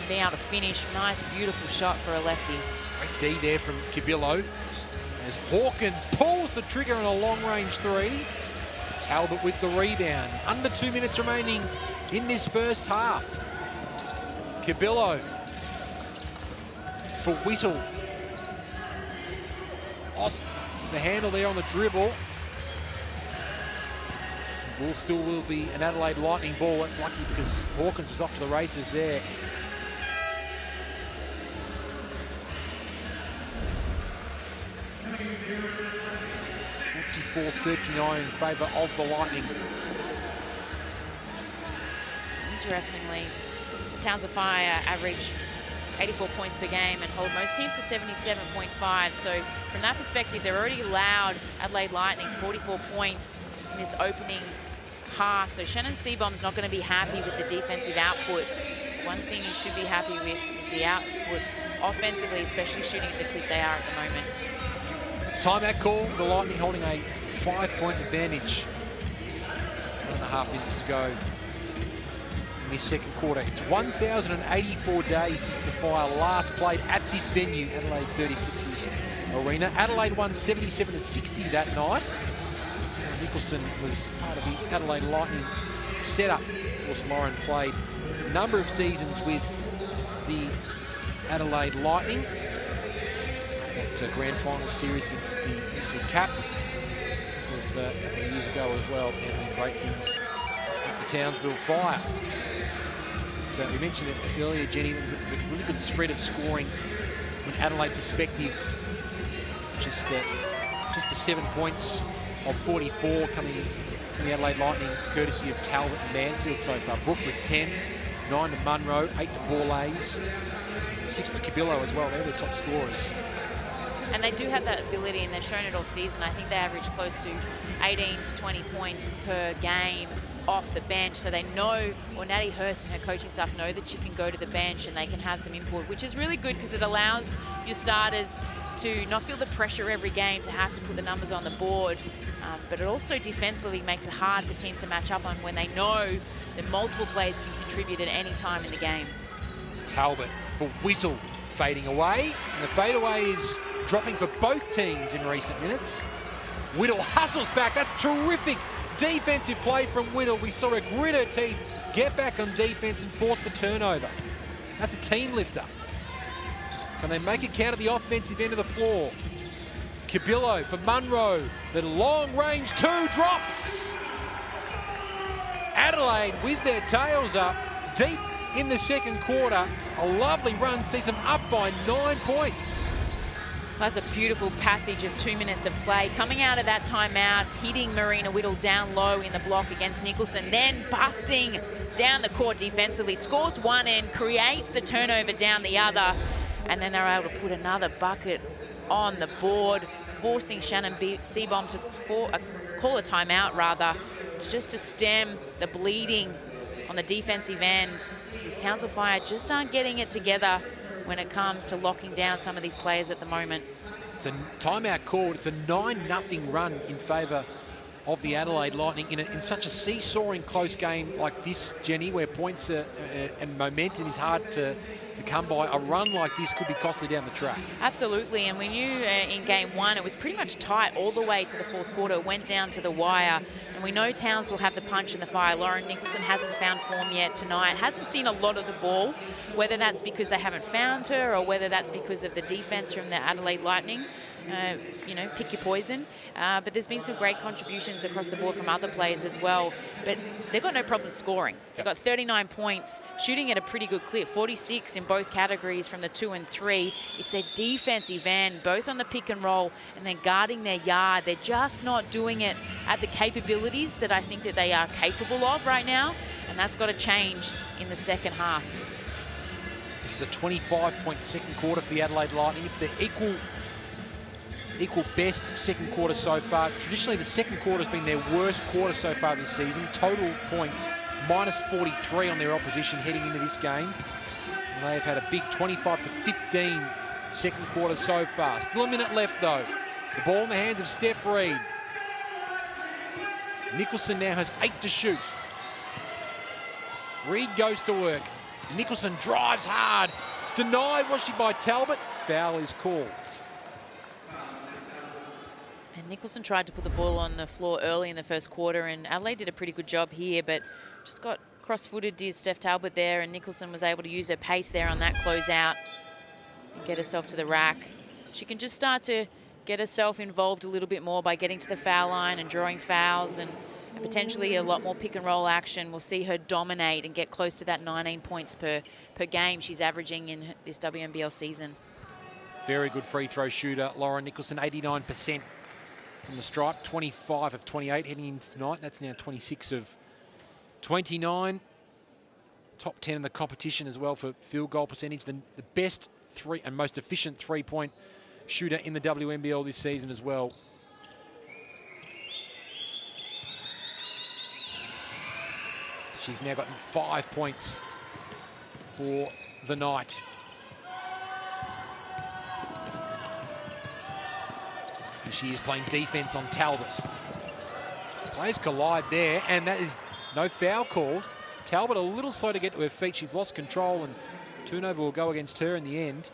being able to finish. Nice, beautiful shot for a lefty. Great D there from Cabillo as Hawkins pulls the trigger on a long-range three. Talbot with the rebound. Under 2 minutes remaining in this first half. Cabillo for Whittle. Lost the handle there on the dribble. Will be an Adelaide Lightning ball. That's lucky because Hawkins was off to the races there. .44-39 in favour of the Lightning. Interestingly, the Townsville Fire average 84 points per game and hold most teams to 77.5. So from that perspective, they're already allowed Adelaide Lightning 44 points in this opening half. So Shannon Seabomb's not going to be happy with the defensive output. One thing he should be happy with is the output offensively, especially shooting at the clip they are at the moment. Timeout call, the Lightning holding a 5-point advantage. 1.5 minutes to go in this second quarter. It's 1,084 days since the Fire last played at this venue, Adelaide 36's arena. Adelaide won 77-60 that night. Nicholson was part of the Adelaide Lightning setup. Of course, Lauren played a number of seasons with the Adelaide Lightning. That grand final series against the UC Caps a couple of years ago as well, and doing great things at the Townsville Fire. But, we mentioned it earlier, Jenny, it was a really good spread of scoring from an Adelaide perspective. Just the 7 points of 44 coming from the Adelaide Lightning, courtesy of Talbot and Mansfield so far. Brook with 10, 9 to Munro, 8 to Borlase, 6 to Cabillo as well. They're the top scorers. And they do have that ability, and they've shown it all season. I think they average close to 18 to 20 points per game off the bench. So they know, or Natty Hurst and her coaching staff know that you can go to the bench and they can have some input, which is really good because it allows your starters to not feel the pressure every game to have to put the numbers on the board. But it also defensively makes it hard for teams to match up on when they know that multiple players can contribute at any time in the game. Talbot for Whittle, fading away. And the fadeaway is dropping for both teams in recent minutes. Whittle hustles back. That's terrific defensive play from Whittle. We saw her grit her teeth, get back on defense and force the turnover. That's a team lifter. Can they make it count at the offensive end of the floor? Cabillo for Munro. The long range two drops. Adelaide with their tails up deep in the second quarter. A lovely run sees them up by 9 points. That's a beautiful passage of 2 minutes of play. Coming out of that timeout, hitting Marina Whittle down low in the block against Nicholson, then busting down the court defensively, scores one end, creates the turnover down the other, and then they're able to put another bucket on the board, forcing Shannon Seabomb to call a timeout rather, just to stem the bleeding on the defensive end. These Townsville Fire just aren't getting it together when it comes to locking down some of these players at the moment. It's a timeout called. It's a 9-0 run in favour of the Adelaide Lightning in such a seesawing close game like this, Jenny, where points and momentum is hard to come by. A run like this could be costly down the track. Absolutely, and we knew in game one it was pretty much tight all the way to the fourth quarter. It went down to the wire, and we know Towns will have the punch in the fire. Lauren Nicholson hasn't found form yet tonight, hasn't seen a lot of the ball, whether that's because they haven't found her or whether that's because of the defense from the Adelaide Lightning. You know, pick your poison. But there's been some great contributions across the board from other players as well. But they've got no problem scoring. They've got 39 points, shooting at a pretty good clip, 46 in both categories from the 2 and 3. It's their defensive end, both on the pick and roll and then guarding their yard. They're just not doing it at the capabilities that I think that they are capable of right now. And that's got to change in the second half. This is a 25-point second quarter for the Adelaide Lightning. It's their equal best second quarter so far. Traditionally, the second quarter has been their worst quarter so far this season. Total points, minus 43 on their opposition heading into this game. And they've had a big 25-15 second quarter so far. Still a minute left, though. The ball in the hands of Steph Reid. Nicholson now has 8 to shoot. Reid goes to work. Nicholson drives hard. Denied, was she, by Talbot? Foul is called. And Nicholson tried to put the ball on the floor early in the first quarter, and Adelaide did a pretty good job here, but just got cross-footed to Steph Talbot there, and Nicholson was able to use her pace there on that closeout and get herself to the rack. She can just start to get herself involved a little bit more by getting to the foul line and drawing fouls, and potentially a lot more pick and roll action. We'll see her dominate and get close to that 19 points per game she's averaging in this WNBL season. Very good free throw shooter, Lauren Nicholson, 89% from the stripe, 25 of 28 heading into tonight. That's now 26 of 29. Top 10 in the competition as well for field goal percentage. The best three and most efficient three-point shooter in the WNBL this season as well. She's now gotten 5 points for the night. And she is playing defense on Talbot. Players collide there, and that is no foul called. Talbot a little slow to get to her feet. She's lost control, and turnover will go against her in the end.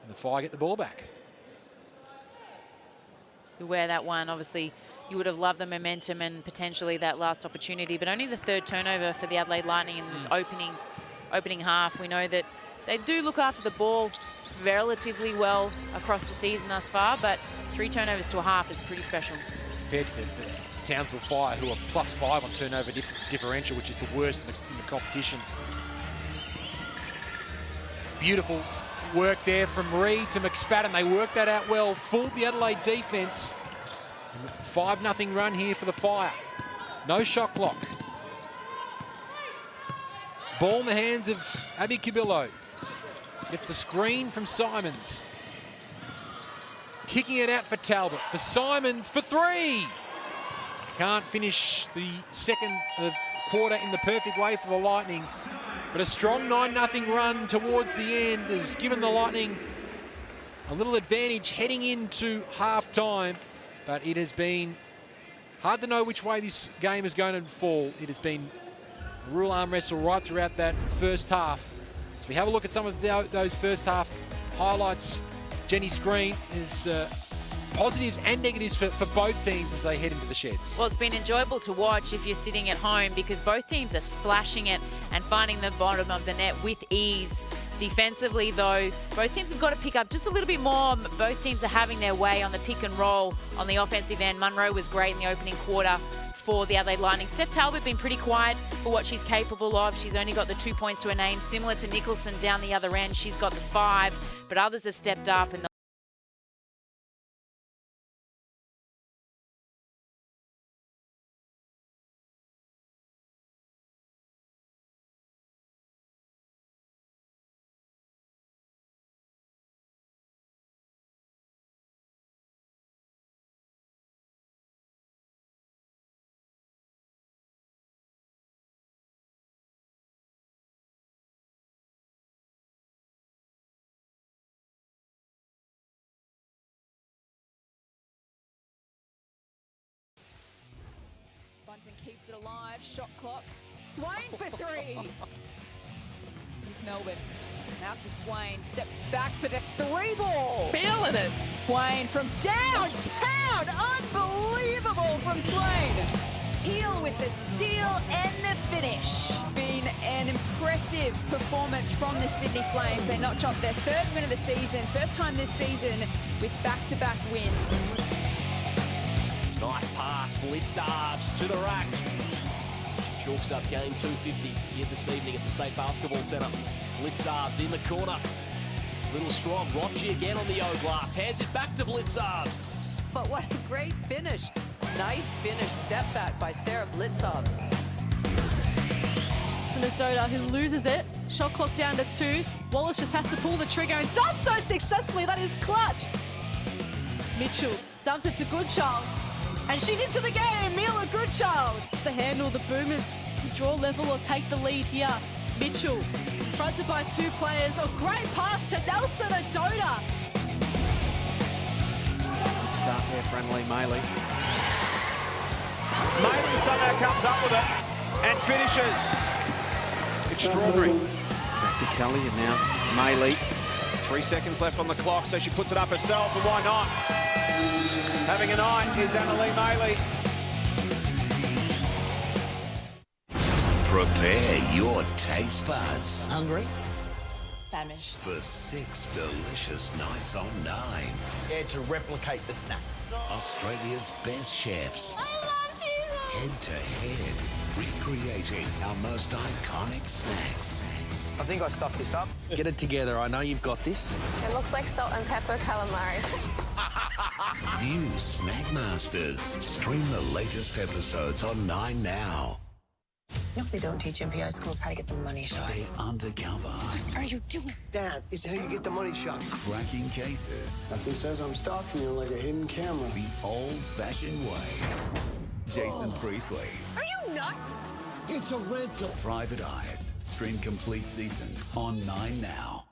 And the Fire get the ball back. Where that one, obviously, you would have loved the momentum and potentially that last opportunity, but only the third turnover for the Adelaide Lightning in this opening half. We know that they do look after the ball relatively well across the season thus far, but 3 turnovers to a half is pretty special. Compared to the Townsville Fire, who are +5 on turnover differential, which is the worst in the competition. Beautiful work there from Reid to McSpadden. They worked that out well, fooled the Adelaide defence. 5-0 run here for the Fire. No shot clock. Ball in the hands of Abby Cabillo. Gets the screen from Simons. Kicking it out for Talbot. For Simons for 3. Can't finish the second quarter in the perfect way for the Lightning. But a strong 9-0 run towards the end has given the Lightning a little advantage heading into half-time. But it has been hard to know which way this game is going to fall. It has been a real arm wrestle right throughout that first half. So we have a look at some of those first half highlights. Jenny Screen is positives and negatives for both teams as they head into the sheds. Well, it's been enjoyable to watch if you're sitting at home, because both teams are splashing it and finding the bottom of the net with ease. Defensively, though, both teams have got to pick up just a little bit more. Both teams are having their way on the pick and roll on the offensive end. Munro was great in the opening quarter for the Adelaide Lightning. Steph Talbot been pretty quiet for what she's capable of. She's only got the 2 points to her name, similar to Nicholson down the other end. She's got the 5, but others have stepped up. And Bunton keeps it alive. Shot clock. Swain for 3. Here's Melbourne. Out to Swain. Steps back for the 3 ball. Feeling it. Swain from downtown. Unbelievable from Swain. Eel with the steal and the finish. Been an impressive performance from the Sydney Flames. They notch up their 3rd win of the season. First time this season with back-to-back wins. Nice pass, Blitzarves to the rack. Chalks up game 250 here this evening at the State Basketball Centre. Blitzarves in the corner. Little strong. Rochi again on the O-glass. Hands it back to Blitzarves. But what a great finish. Nice finish. Step back by Sarah Blitzarves. Sinadota, who loses it. Shot clock down to 2. Wallace just has to pull the trigger and does so successfully. That is clutch. Mitchell dumps it to Goodchild. And she's into the game, Mila Goodchild. It's the handle, the Boomers can draw level or take the lead here Mitchell, fronted by two players. A great pass to Nelson Adota. Good start there for Adelaide Maley. Maley somehow comes up with it and finishes. Extraordinary. Back to Kelly and now Maley. 3 seconds left on the clock, so she puts it up herself, and why not? Having a night is Adelaide Maley. Prepare your taste buds. Hungry? Famished. For 6 delicious nights on 9. Yeah, to replicate the snack. Australia's best chefs. Head-to-head, recreating our most iconic snacks. I think I stuffed this up. Get it together. I know you've got this. It looks like salt and pepper calamari. New Snack Masters. Stream the latest episodes on 9 now. You know they don't teach MPI schools how to get the money shot. They're undercover. What are you doing? That is how you get the money shot. Cracking cases Nothing says I'm stalking you like a hidden camera. the old-fashioned way. Jason Priestley. Are you nuts? It's a rental. Private Eyes. Stream complete seasons on 9 now.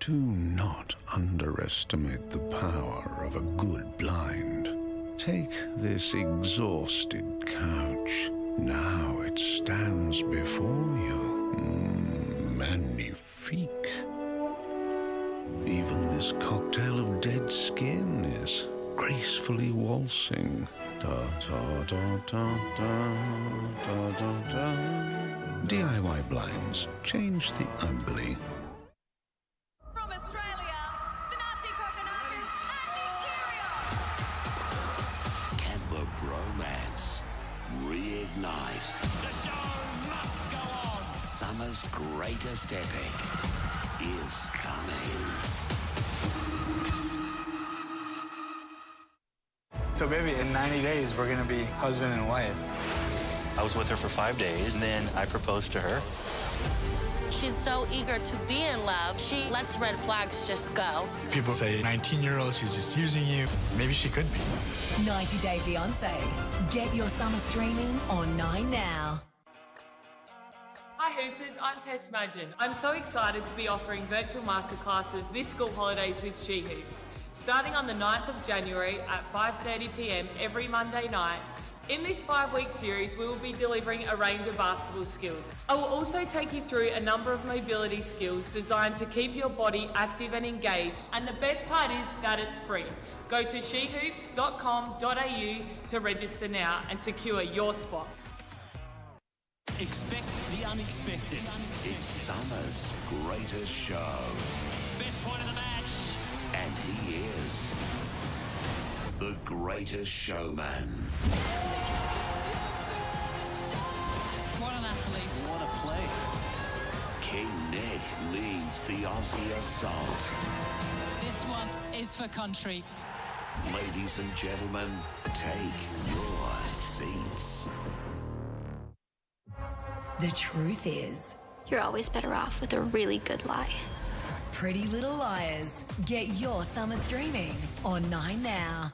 Do not underestimate the power of a good blind. Take this exhausted couch. Now it stands before you. Magnifique. Even this cocktail of dead skin is gracefully waltzing. Da da da da da da da da. DIY blinds. Change the ugly. Bromance reignite. The show must go on. Summer's greatest epic is coming. So baby, in 90 days, we're gonna be husband and wife. I was with her for 5 days, and then I proposed to her. She's so eager to be in love, she lets red flags just go. People say, 19-year-old, she's just using you. Maybe she could be. 90 Day Fiancé. Get your summer streaming on 9 now. Hi Hoopers, I'm Tess Madgen. I'm so excited to be offering virtual masterclasses this school holidays with She Hoops. Starting on the 9th of January at 5:30 p.m. every Monday night. In this 5-week series, we will be delivering a range of basketball skills. I will also take you through a number of mobility skills designed to keep your body active and engaged. And the best part is that it's free. Go to shehoops.com.au to register now and secure your spot. Expect the unexpected. It's summer's greatest show. Best point of the match. And he is the greatest showman. What an athlete. What a play. King Nick leads the Aussie assault. This one is for country. Ladies and gentlemen, take your seats. The truth is, You're always better off with a really good lie. Pretty Little Liars. Get your summer streaming on 9 now.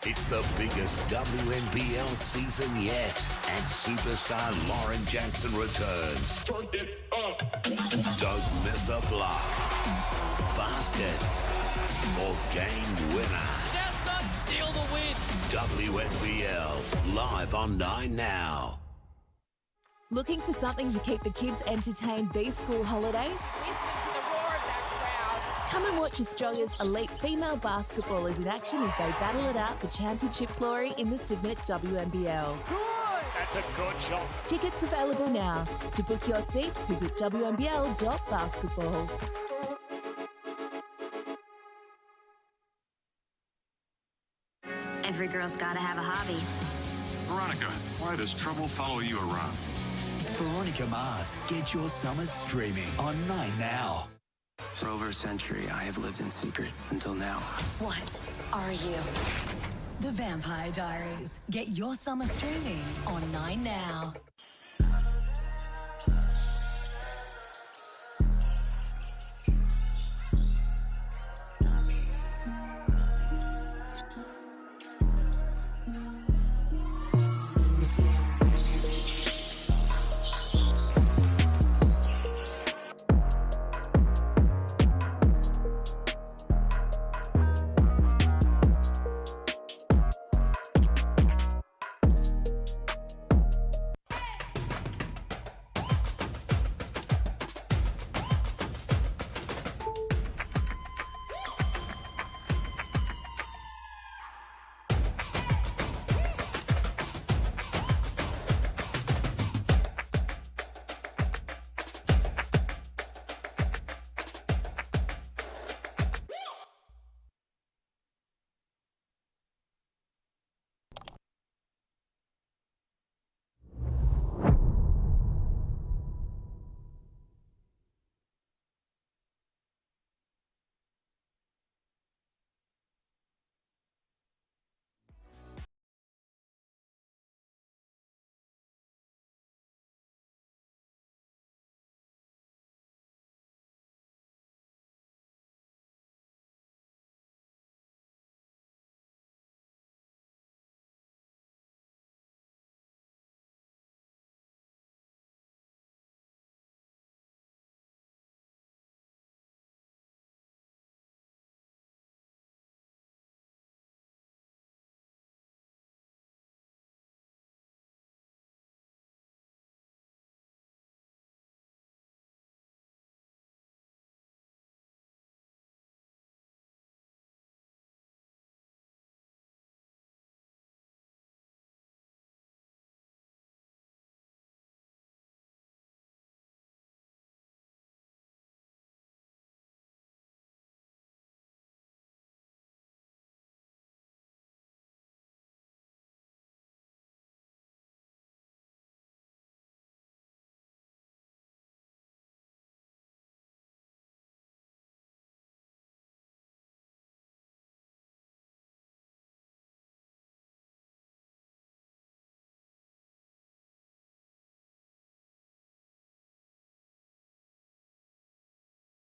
It's the biggest WNBL season yet, and superstar Lauren Jackson returns. Turn it up. Don't miss a block, basket, or game winner. Does not steal the win. WNBL, live on 9 now. Looking for something to keep the kids entertained these school holidays? Listen to the roar of that crowd. Come and watch Australia's elite female basketballers in action as they battle it out for championship glory in the Cygnett WNBL. Good! That's a good shot. Tickets available now. To book your seat, visit WNBL.basketball. Every girl's gotta have a hobby. Veronica, why does trouble follow you around? Veronica Mars. Get your summer streaming on 9 Now. For over a century, I have lived in secret until now. What are you? The Vampire Diaries. Get your summer streaming on 9 Now.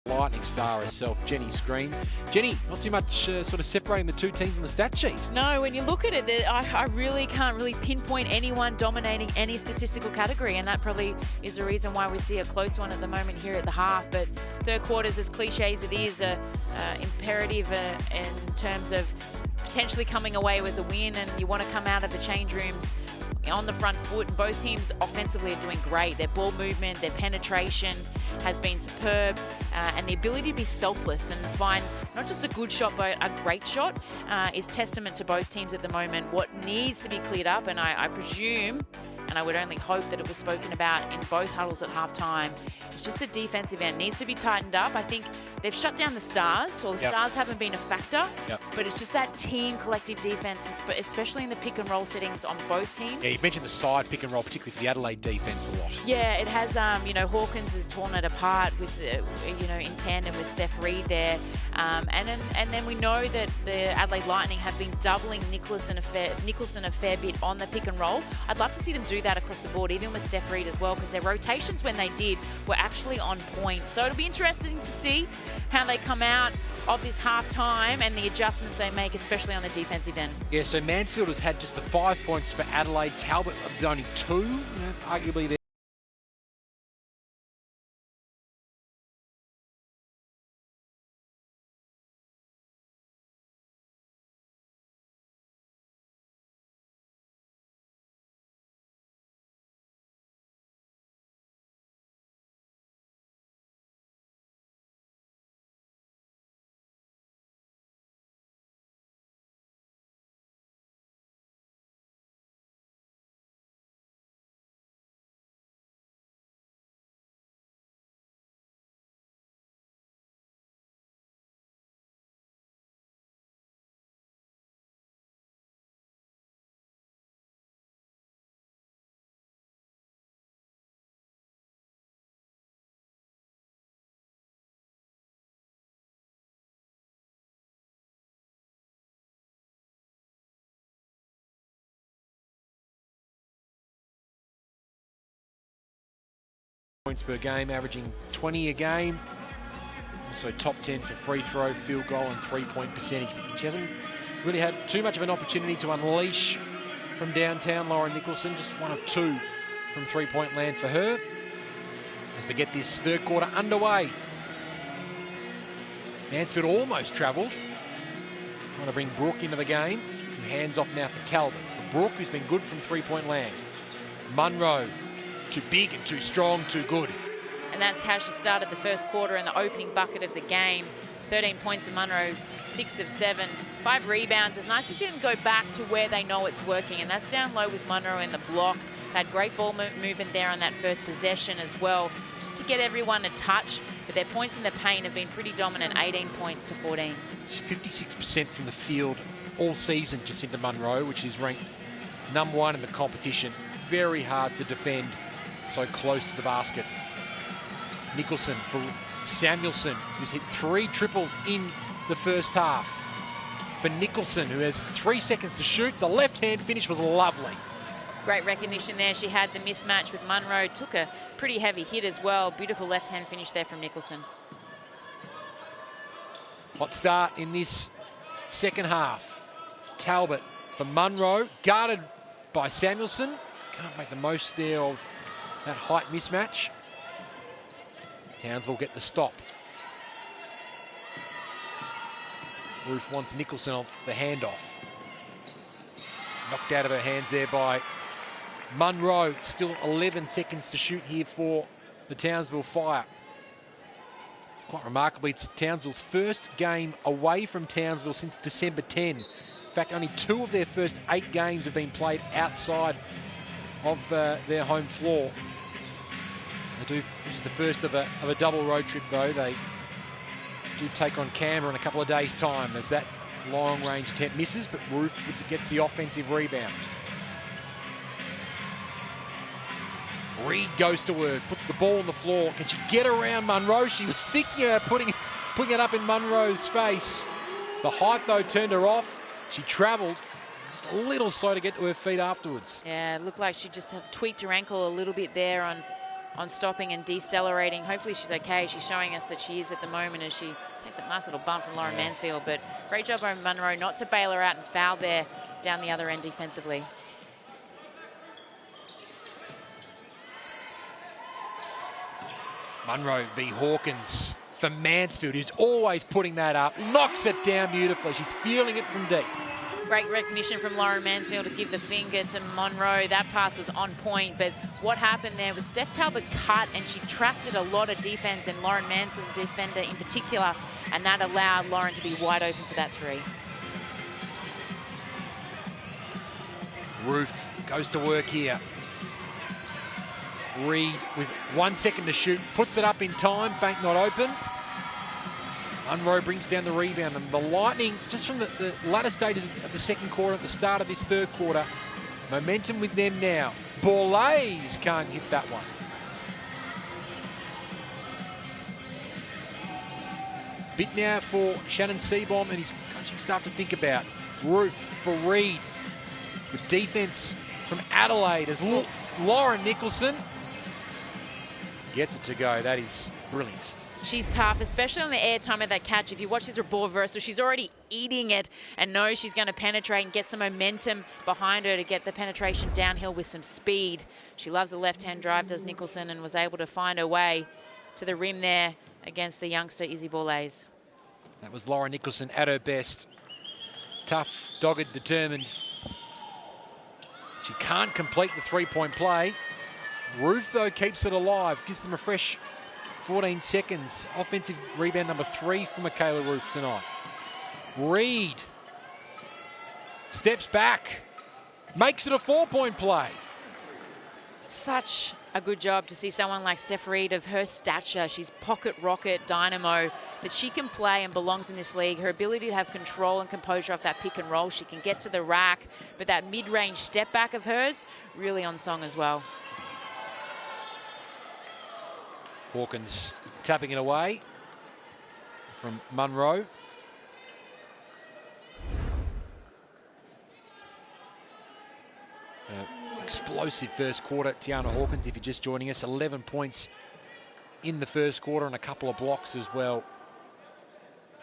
Lightning star herself, Jenny Screen. Jenny, not too much sort of separating the two teams on the stat sheet. No, when you look at it, I really can't really pinpoint anyone dominating any statistical category, and that probably is the reason why we see a close one at the moment here at the half. But third quarters, as cliche as it is, imperative in terms of potentially coming away with a win, and you want to come out of the change rooms on the front foot, and both teams offensively are doing great. Their ball movement, their penetration has been superb, and the ability to be selfless and find not just a good shot but a great shot is testament to both teams at the moment. What needs to be cleared up, and I presume, and I would only hope that it was spoken about in both huddles at halftime, it's just the defensive end needs to be tightened up. I think they've shut down the Stars, so the Stars haven't been a factor, but it's just that team collective defense, especially in the pick and roll settings on both teams. Yeah, you've mentioned the side pick and roll, particularly for the Adelaide defense a lot. Yeah, it has, Hawkins has torn it apart with, in tandem with Steph Reed there. And then we know that the Adelaide Lightning have been doubling Nicholson a fair bit on the pick and roll. I'd love to see them do that across the board, even with Steph Reed as well, because their rotations when they did were actually on point. So it'll be interesting to see how they come out of this half-time and the adjustments they make, especially on the defensive end. Yeah, so Mansfield has had just the 5 points for Adelaide. Talbot of the only 2. Arguably, points per game, averaging 20 a game. Also top 10 for free throw, field goal and three-point percentage. She hasn't really had too much of an opportunity to unleash from downtown. Lauren Nicholson, just 1 of 2 from three-point land for her. As we get this third quarter underway. Mansfield almost travelled. Trying to bring Brooke into the game. Hands off now for Talbot. For Brooke, who's been good from three-point land. Munro, too big and too strong, too good. And that's how she started the first quarter in the opening bucket of the game. 13 points of Munro, 6 of 7, 5 rebounds. It's nice if you can go back to where they know it's working, and that's down low with Munro in the block. Had great ball movement there on that first possession as well, just to get everyone a touch. But their points in the paint have been pretty dominant, 18 points to 14. 56% from the field all season, Jacinta Munro, which is ranked #1 in the competition. Very hard to defend so close to the basket. Nicholson for Samuelson, who's hit 3 triples in the first half. For Nicholson, who has 3 seconds to shoot, the left-hand finish was lovely. Great recognition there. She had the mismatch with Munro, took a pretty heavy hit as well. Beautiful left-hand finish there from Nicholson. Hot start in this second half. Talbot for Munro, guarded by Samuelson. Can't make the most there of that height mismatch. Townsville get the stop. Roof wants Nicholson off the handoff. Knocked out of her hands there by Munro. Still 11 seconds to shoot here for the Townsville Fire. Quite remarkably, it's Townsville's first game away from Townsville since December 10. In fact, only 2 of their first 8 games have been played outside of their home floor. This is the first of a double road trip, though. They do take on Canberra in a couple of days' time as that long-range attempt misses, but Roof gets the offensive rebound. Reed goes to work, puts the ball on the floor. Can she get around Munro? She was thinking about putting it up in Munro's face. The height, though, turned her off. She travelled. Just a little slow to get to her feet afterwards. Yeah, it looked like she just had tweaked her ankle a little bit there on stopping and decelerating. Hopefully she's okay. She's showing us that she is at the moment as she takes a nice little bump from Lauren Mansfield. But great job by Munro not to bail her out and foul there down the other end defensively. Munro v Hawkins for Mansfield, who's always putting that up. Knocks it down beautifully. She's feeling it from deep. Great recognition from Lauren Mansfield to give the finger to Munro. That pass was on point, but what happened there was Steph Talbot cut and she attracted a lot of defense, and Lauren Mansfield defender in particular, and that allowed Lauren to be wide open for that 3. Roof goes to work here. Reed with 1 second to shoot, puts it up in time, bank not open. Munro brings down the rebound, and the Lightning, just from the latter stages of the second quarter at the start of this third quarter, momentum with them now. Borlase can't hit that one. Bit now for Shannon Seaborn and his coaching staff to think about. Roof for Reed. With defense from Adelaide as Lauren Nicholson gets it to go. That is brilliant. She's tough, especially on the air time of that catch. If you watch this ball reversal, she's already eating it and knows she's going to penetrate and get some momentum behind her to get the penetration downhill with some speed. She loves the left-hand drive, does Nicholson, and was able to find her way to the rim there against the youngster Izzy Borlase. That was Lauren Nicholson at her best. Tough, dogged, determined. She can't complete the three-point play. Roof, though, keeps it alive, gives them a fresh 14 seconds. Offensive rebound number 3 for Michaela Roof tonight. Reed steps back, makes it a 4-point play. Such a good job to see someone like Steph Reed of her stature. She's pocket rocket dynamo, that she can play and belongs in this league. Her ability to have control and composure off that pick and roll. She can get to the rack, but that mid-range step back of hers, really on song as well. Hawkins tapping it away from Munro. Explosive first quarter, Tiana Hawkins, if you're just joining us. 11 points in the first quarter and a couple of blocks as well.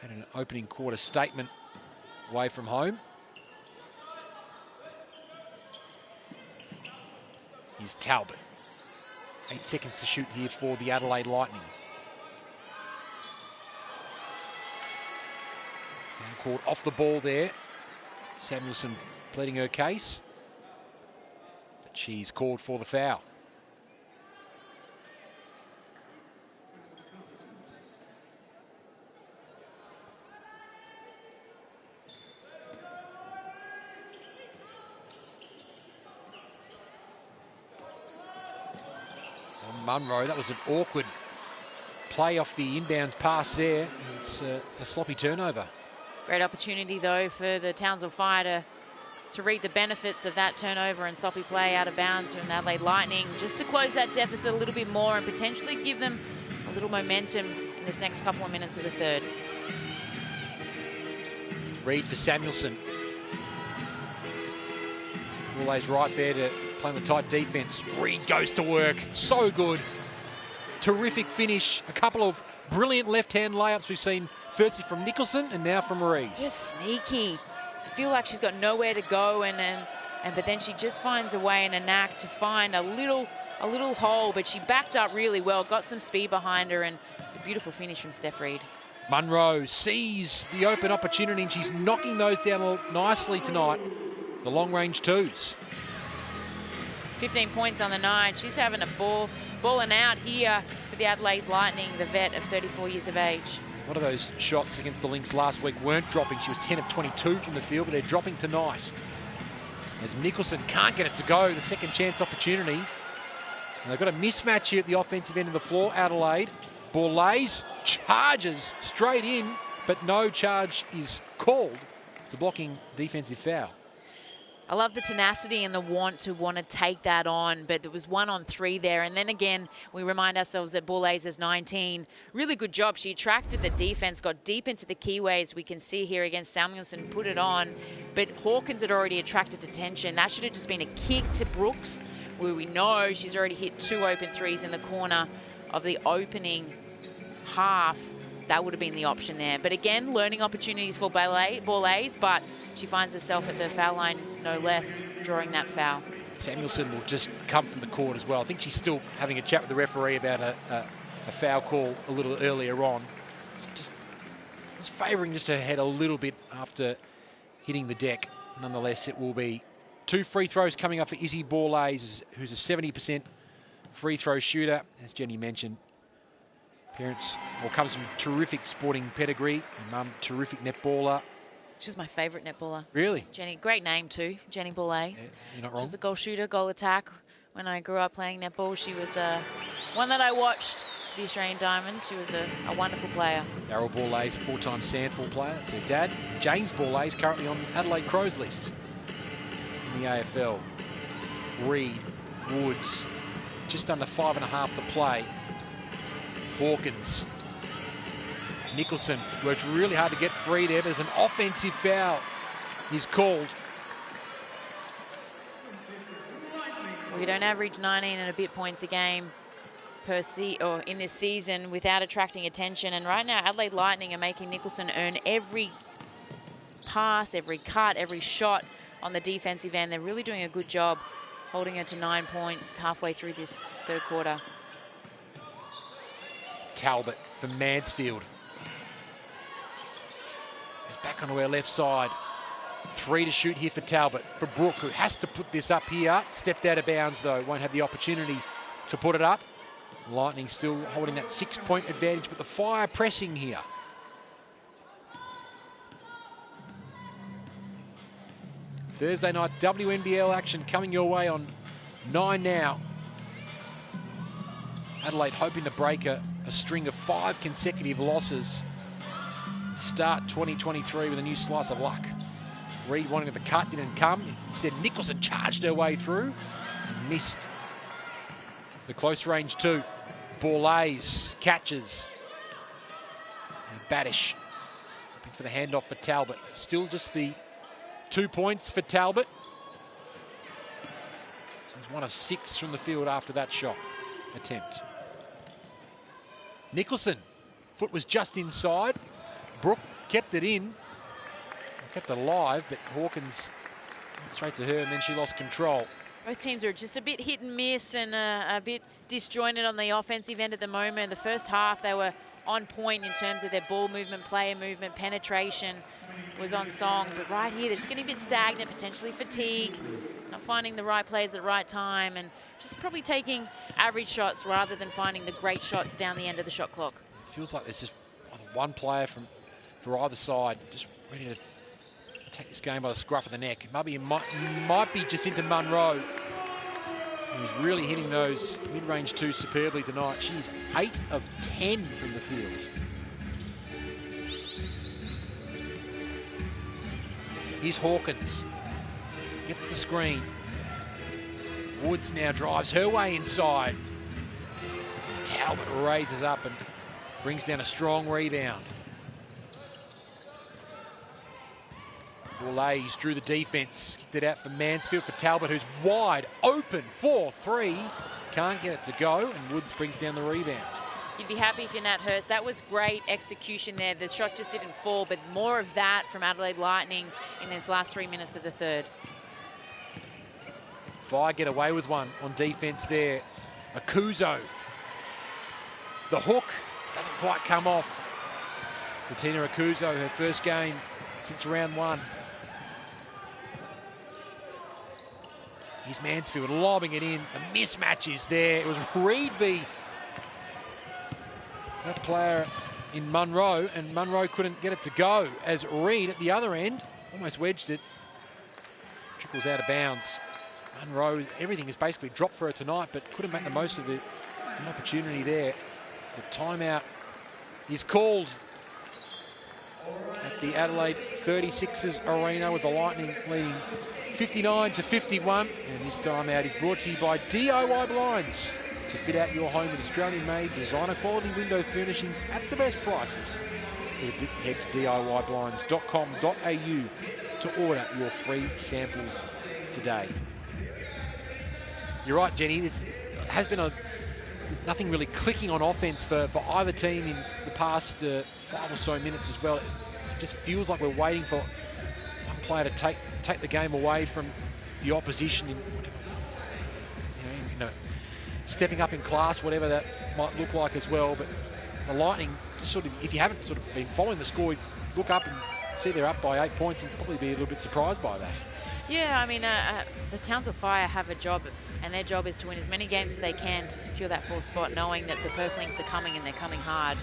Had an opening quarter statement away from home. Here's Talbot. 8 seconds to shoot here for the Adelaide Lightning. Foul called off the ball there. Samuelson pleading her case, but she's called for the foul. Munro, that was an awkward play off the inbounds pass there. It's a sloppy turnover. Great opportunity, though, for the Townsville Fire to reap the benefits of that turnover and sloppy play out of bounds from the Adelaide Lightning, just to close that deficit a little bit more and potentially give them a little momentum in this next couple of minutes of the third. Reid for Samuelson. Always right there to playing with tight defense. Reid goes to work. So good. Terrific finish. A couple of brilliant left-hand layups we've seen, firstly from Nicholson and now from Reid. Just sneaky. I feel like she's got nowhere to go, but then she just finds a way and a knack to find a little hole, but she backed up really well, got some speed behind her, and it's a beautiful finish from Steph Reid. Munro sees the open opportunity and she's knocking those down nicely tonight. The long-range twos. 15 points on the night. She's having a balling out here for the Adelaide Lightning, the vet of 34 years of age. A lot of those shots against the Lynx last week weren't dropping. She was 10 of 22 from the field, but they're dropping tonight. As Nicholson can't get it to go, the second chance opportunity. And they've got a mismatch here at the offensive end of the floor, Adelaide. Borlase charges straight in, but no charge is called. It's a blocking defensive foul. I love the tenacity and the want to take that on, but there was 1-on-3 there. And then again, we remind ourselves that Borlase is 19. Really good job. She attracted the defense, got deep into the keyways. We can see here against Samuelson, put it on. But Hawkins had already attracted attention. That should have just been a kick to Brooks, where we know she's already hit 2 open threes in the corner of the opening half. That would have been the option there. But again, learning opportunities for Borlase, but she finds herself at the foul line, no less, drawing that foul. Samuelson will just come from the court as well. I think she's still having a chat with the referee about a foul call a little earlier on. Just favouring just her head a little bit after hitting the deck. Nonetheless, it will be 2 free throws coming up for Izzy Borlase, who's a 70% free throw shooter, as Jenny mentioned. Parents, comes from terrific sporting pedigree. Her mum, terrific netballer. She's my favourite netballer. Really? Jenny, great name too, Jenny Borlase. Yeah, you're not wrong. She was a goal shooter, goal attack. When I grew up playing netball, she was one that I watched, the Australian Diamonds. She was a wonderful player. Daryl Borlase, a 4-time Sandford player. It's her dad. James Borlase, currently on Adelaide Crows list in the AFL. Reid, Woods, just under 5.5 to play. Hawkins. Nicholson worked really hard to get free there. There's an offensive foul. He's called. We don't average 19 and a bit points a game in this season without attracting attention. And right now, Adelaide Lightning are making Nicholson earn every pass, every cut, every shot on the defensive end. They're really doing a good job holding her to 9 points halfway through this third quarter. Talbot from Mansfield. He's back onto our left side. 3 to shoot here for Talbot. For Brooke, who has to put this up here. Stepped out of bounds, though. Won't have the opportunity to put it up. Lightning still holding that 6-point advantage, but the Fire pressing here. Thursday night WNBL action coming your way on 9 now. Adelaide hoping to break a string of 5 consecutive losses. Start 2023 with a new slice of luck. Reid wanting the cut, didn't come. Instead, Nicholson charged her way through and missed. The close range 2. Borlase catches. And Badish hoping for the handoff for Talbot. Still just the 2 points for Talbot. She's 1 of 6 from the field after that shot attempt. Nicholson, foot was just inside. Brooke kept it in, kept it alive, but Hawkins went straight to her and then she lost control. Both teams are just a bit hit and miss and a bit disjointed on the offensive end at the moment. The first half, they were on point in terms of their ball movement, player movement, penetration was on song. But right here, they're just getting a bit stagnant, potentially fatigue, not finding the right plays at the right time, and just probably taking average shots rather than finding the great shots down the end of the shot clock. Feels like there's just one player for either side, just ready to take this game by the scruff of the neck. Maybe it might be Jacinta Munro, who's really hitting those mid-range twos superbly tonight. She's 8 of 10 from the field. Here's Hawkins. Gets the screen. Woods now drives her way inside. Talbot raises up and brings down a strong rebound. Boulays drew the defense, kicked it out for Mansfield, for Talbot, who's wide open, 4-3. Can't get it to go, and Woods brings down the rebound. You'd be happy if you're Nat Hurst. That was great execution there. The shot just didn't fall, but more of that from Adelaide Lightning in those last 3 minutes of the third. Fire get away with one on defense there. Akuzo. The hook doesn't quite come off. Katina Akuzo, her first game since round 1. Here's Mansfield lobbing it in. The mismatch is there. It was Reed v. that player in Munro, and Munro couldn't get it to go as Reed at the other end almost wedged it. Trickles out of bounds. Munro, everything is basically dropped for her tonight, but couldn't make the most of the opportunity there. The timeout is called at the Adelaide 36ers arena, with the Lightning leading 59-51. And this timeout is brought to you by DIY Blinds. To fit out your home with Australian-made, designer-quality window furnishings at the best prices, head to DIYblinds.com.au to order your free samples today. You're right, Jenny. It has been there's nothing really clicking on offense for either team in the past 5 or so minutes as well. It just feels like we're waiting for one player to take the game away from the opposition in whatever, stepping up in class, whatever that might look like as well. But the Lightning, just sort of, if you haven't sort of been following the score, look up and see they're up by 8 points and probably be a little bit surprised by that. Yeah, I mean, the Townsville Fire have a job, and their job is to win as many games as they can to secure that 4th spot, knowing that the Perth Lynx are coming and they're coming hard.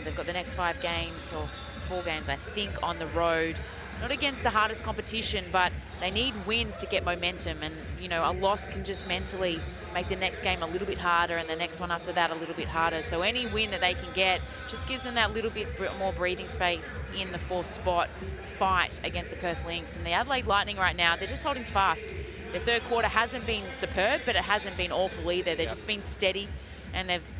They've got the next 5 games, or 4 games, I think, on the road. Not against the hardest competition, but they need wins to get momentum. And, a loss can just mentally make the next game a little bit harder and the next one after that a little bit harder. So any win that they can get just gives them that little bit more breathing space in the 4th spot fight against the Perth Lynx. And the Adelaide Lightning right now, they're just holding fast. Their third quarter hasn't been superb, but it hasn't been awful either. They've just been steady, and they've,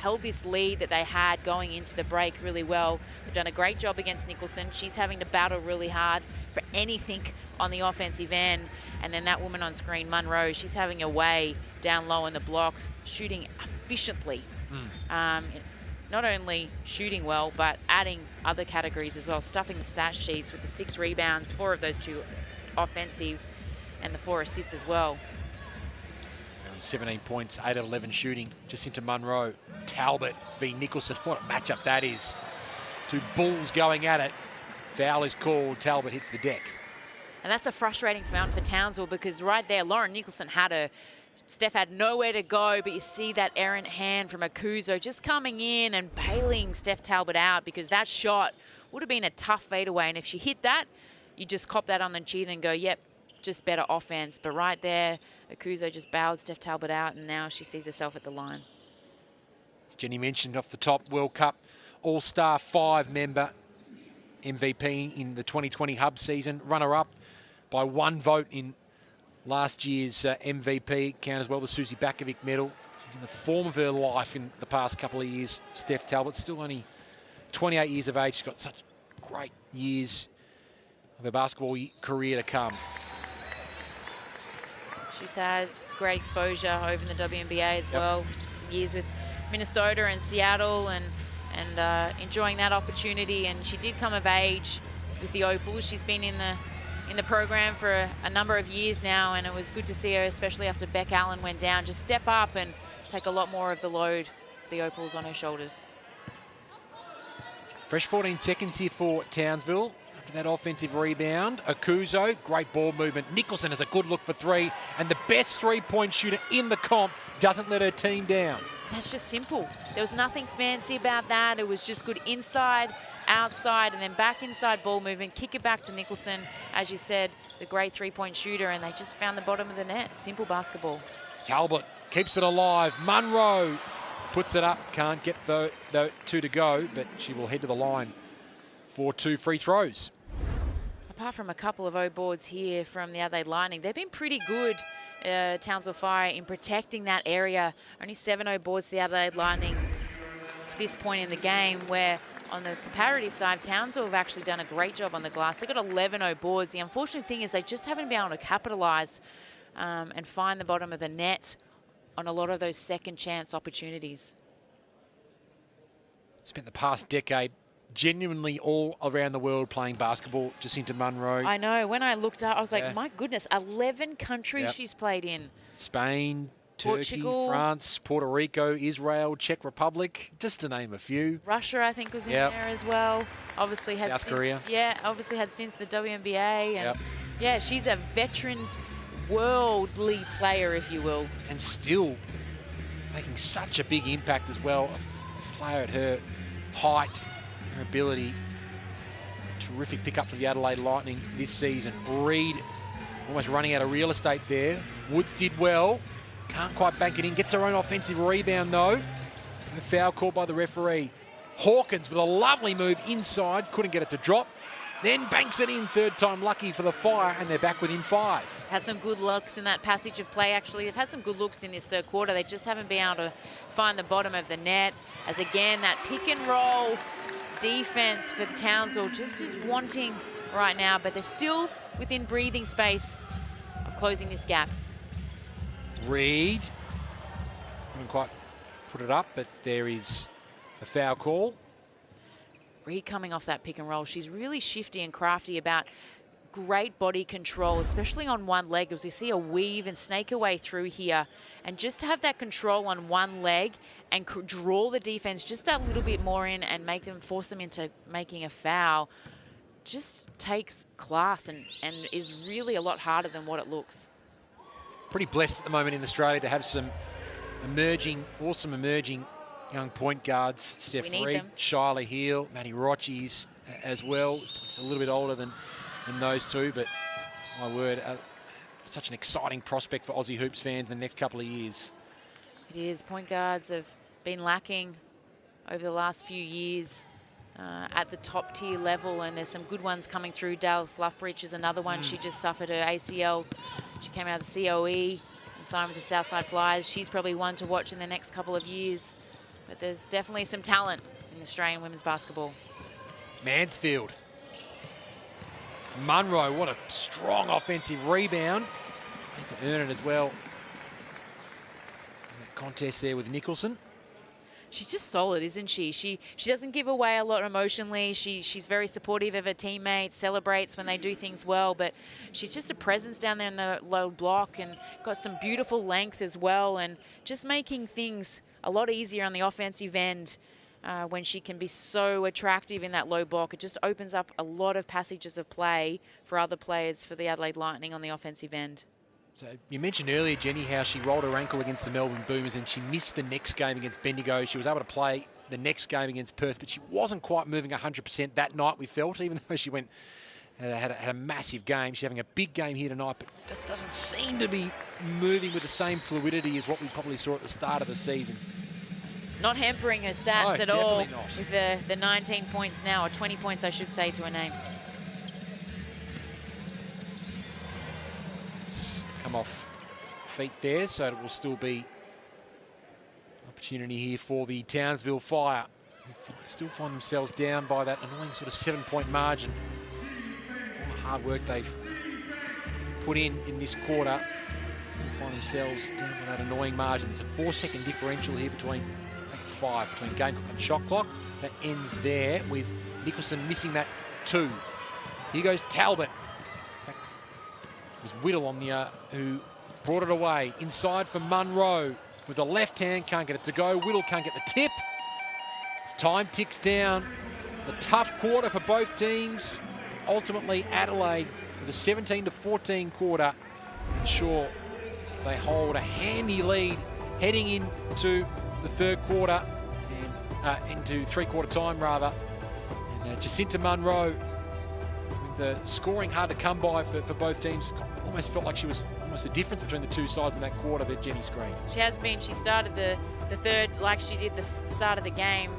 held this lead that they had going into the break really well. They've done a great job against Nicholson. She's having to battle really hard for anything on the offensive end. And then that woman on screen, Munro, she's having a way down low in the block, shooting efficiently. Not only shooting well, but adding other categories as well, stuffing the stat sheets with the 6 rebounds, 4 of those 2 offensive, and the 4 assists as well. 17 points, 8 of 11 shooting. Jacinta Munro, Talbot v. Nicholson. What a matchup that is. 2 bulls going at it. Foul is called. Talbot hits the deck. And that's a frustrating foul for Townsville, because right there, Lauren Nicholson had her. Steph had nowhere to go, but you see that errant hand from Akuzo just coming in and bailing Steph Talbot out, because that shot would have been a tough fadeaway. And if she hit that, you just cop that on the chin and go, yep, just better offense. But right there, Akuzo just bailed Steph Talbot out, and now she sees herself at the line. As Jenny mentioned off the top, World Cup All-Star 5 member, MVP in the 2020 Hub season, runner-up by 1 vote in last year's MVP count as well, the Susie Bakovic medal. She's in the form of her life in the past couple of years. Steph Talbot, still only 28 years of age. She's got such great years of her basketball career to come. She's had great exposure over in the WNBA as well. Years with Minnesota and Seattle and enjoying that opportunity. And she did come of age with the Opals. She's been in the program for a number of years now, and it was good to see her, especially after Beck Allen went down, just step up and take a lot more of the load for the Opals on her shoulders. Fresh 14 seconds here for Townsville. After that offensive rebound, Akuzo, great ball movement. Nicholson has a good look for three, and the best three-point shooter in the comp doesn't let her team down. That's just simple. There was nothing fancy about that. It was just good inside, outside, and then back inside ball movement. Kick it back to Nicholson, as you said, the great three-point shooter, and they just found the bottom of the net. Simple basketball. Talbot keeps it alive. Munro puts it up. Can't get the two to go, but she will head to the line for 2 free throws. Apart from a couple of O-boards here from the Adelaide Lightning, they've been pretty good, Townsville Fire, in protecting that area. Only 7 O-boards to the Adelaide Lightning to this point in the game, where on the comparative side, Townsville have actually done a great job on the glass. They've got 11 O-boards. The unfortunate thing is they just haven't been able to capitalise and find the bottom of the net on a lot of those second chance opportunities. Spent the past decade genuinely all around the world playing basketball. Jacinta Munro. I know. When I looked up, I was like, my goodness, 11 countries she's played in. Spain, Portugal, Turkey, France, Puerto Rico, Israel, Czech Republic, just to name a few. Russia, I think, was in there as well. Obviously had South Korea. Yeah, obviously had stints in the WNBA. And yeah, she's a veteran, worldly player, if you will. And still making such a big impact as well. A player at her height, her ability. Terrific pickup for the Adelaide Lightning this season. Reed almost running out of real estate there. Woods did well. Can't quite bank it in. Gets her own offensive rebound, though. A foul called by the referee. Hawkins with a lovely move inside. Couldn't get it to drop. Then banks it in, third time lucky for the Fire, and they're back within 5. Had some good looks in that passage of play, actually. They've had some good looks in this third quarter. They just haven't been able to find the bottom of the net. As again, that pick and roll defense for the Townsville just is wanting right now, but they're still within breathing space of closing this gap. Reed couldn't quite put it up, but there is a foul call. Reed coming off that pick and roll. She's really shifty and crafty about great body control, especially on one leg, as we see a weave and snake her way through here. And just to have that control on one leg and draw the defense just that little bit more in and force them into making a foul just takes class and is really a lot harder than what it looks. Pretty blessed at the moment in Australia to have some awesome emerging young point guards. Steph Reed, Shyla Heal, Maddie Roches as well. It's a little bit older than those two, but my word, such an exciting prospect for Aussie Hoops fans in the next couple of years. It is. Point guards have been lacking over the last few years at the top tier level, and there's some good ones coming through. Dale Fluffbridge is another one. She just suffered her ACL. She came out of the COE and signed with the Southside Flyers. She's probably one to watch in the next couple of years. But there's definitely some talent in Australian women's basketball. Mansfield. Munro, what a strong offensive rebound. Had to earn it as well. That contest there with Nicholson. She's just solid, isn't she? She doesn't give away a lot emotionally. She's very supportive of her teammates, celebrates when they do things well, but she's just a presence down there in the low block and got some beautiful length as well, and just making things a lot easier on the offensive end when she can be so attractive in that low block. It just opens up a lot of passages of play for other players for the Adelaide Lightning on the offensive end. So you mentioned earlier, Jenny, how she rolled her ankle against the Melbourne Boomers and she missed the next game against Bendigo. She was able to play the next game against Perth, but she wasn't quite moving 100% that night, we felt, even though she had a massive game. She's having a big game here tonight, but just doesn't seem to be moving with the same fluidity as what we probably saw at the start of the season. Not hampering her stats at all with the 19 points now, or 20 points, I should say, to her name. Come off feet there, so it will still be opportunity here for the Townsville Fire. They still find themselves down by that annoying sort of 7-point margin. For the hard work they've put in this quarter, still find themselves down by that annoying margin. It's a 4-second differential here between 5 between game clock and shot clock. That ends there with Nicholson missing that 2. Here goes Talbot. It was Whittle on the who brought it away. Inside for Munro with the left hand, can't get it to go. Whittle can't get the tip. As time ticks down, the tough quarter for both teams. Ultimately, Adelaide with a 17-14 quarter. Ensure they hold a handy lead heading into the third quarter and into three-quarter time rather. And Jacinta Munro, with the scoring hard to come by for both teams, almost felt like she was almost the difference between the two sides in that quarter that Jenny screened. She has been. She started the third like she did the start of the game,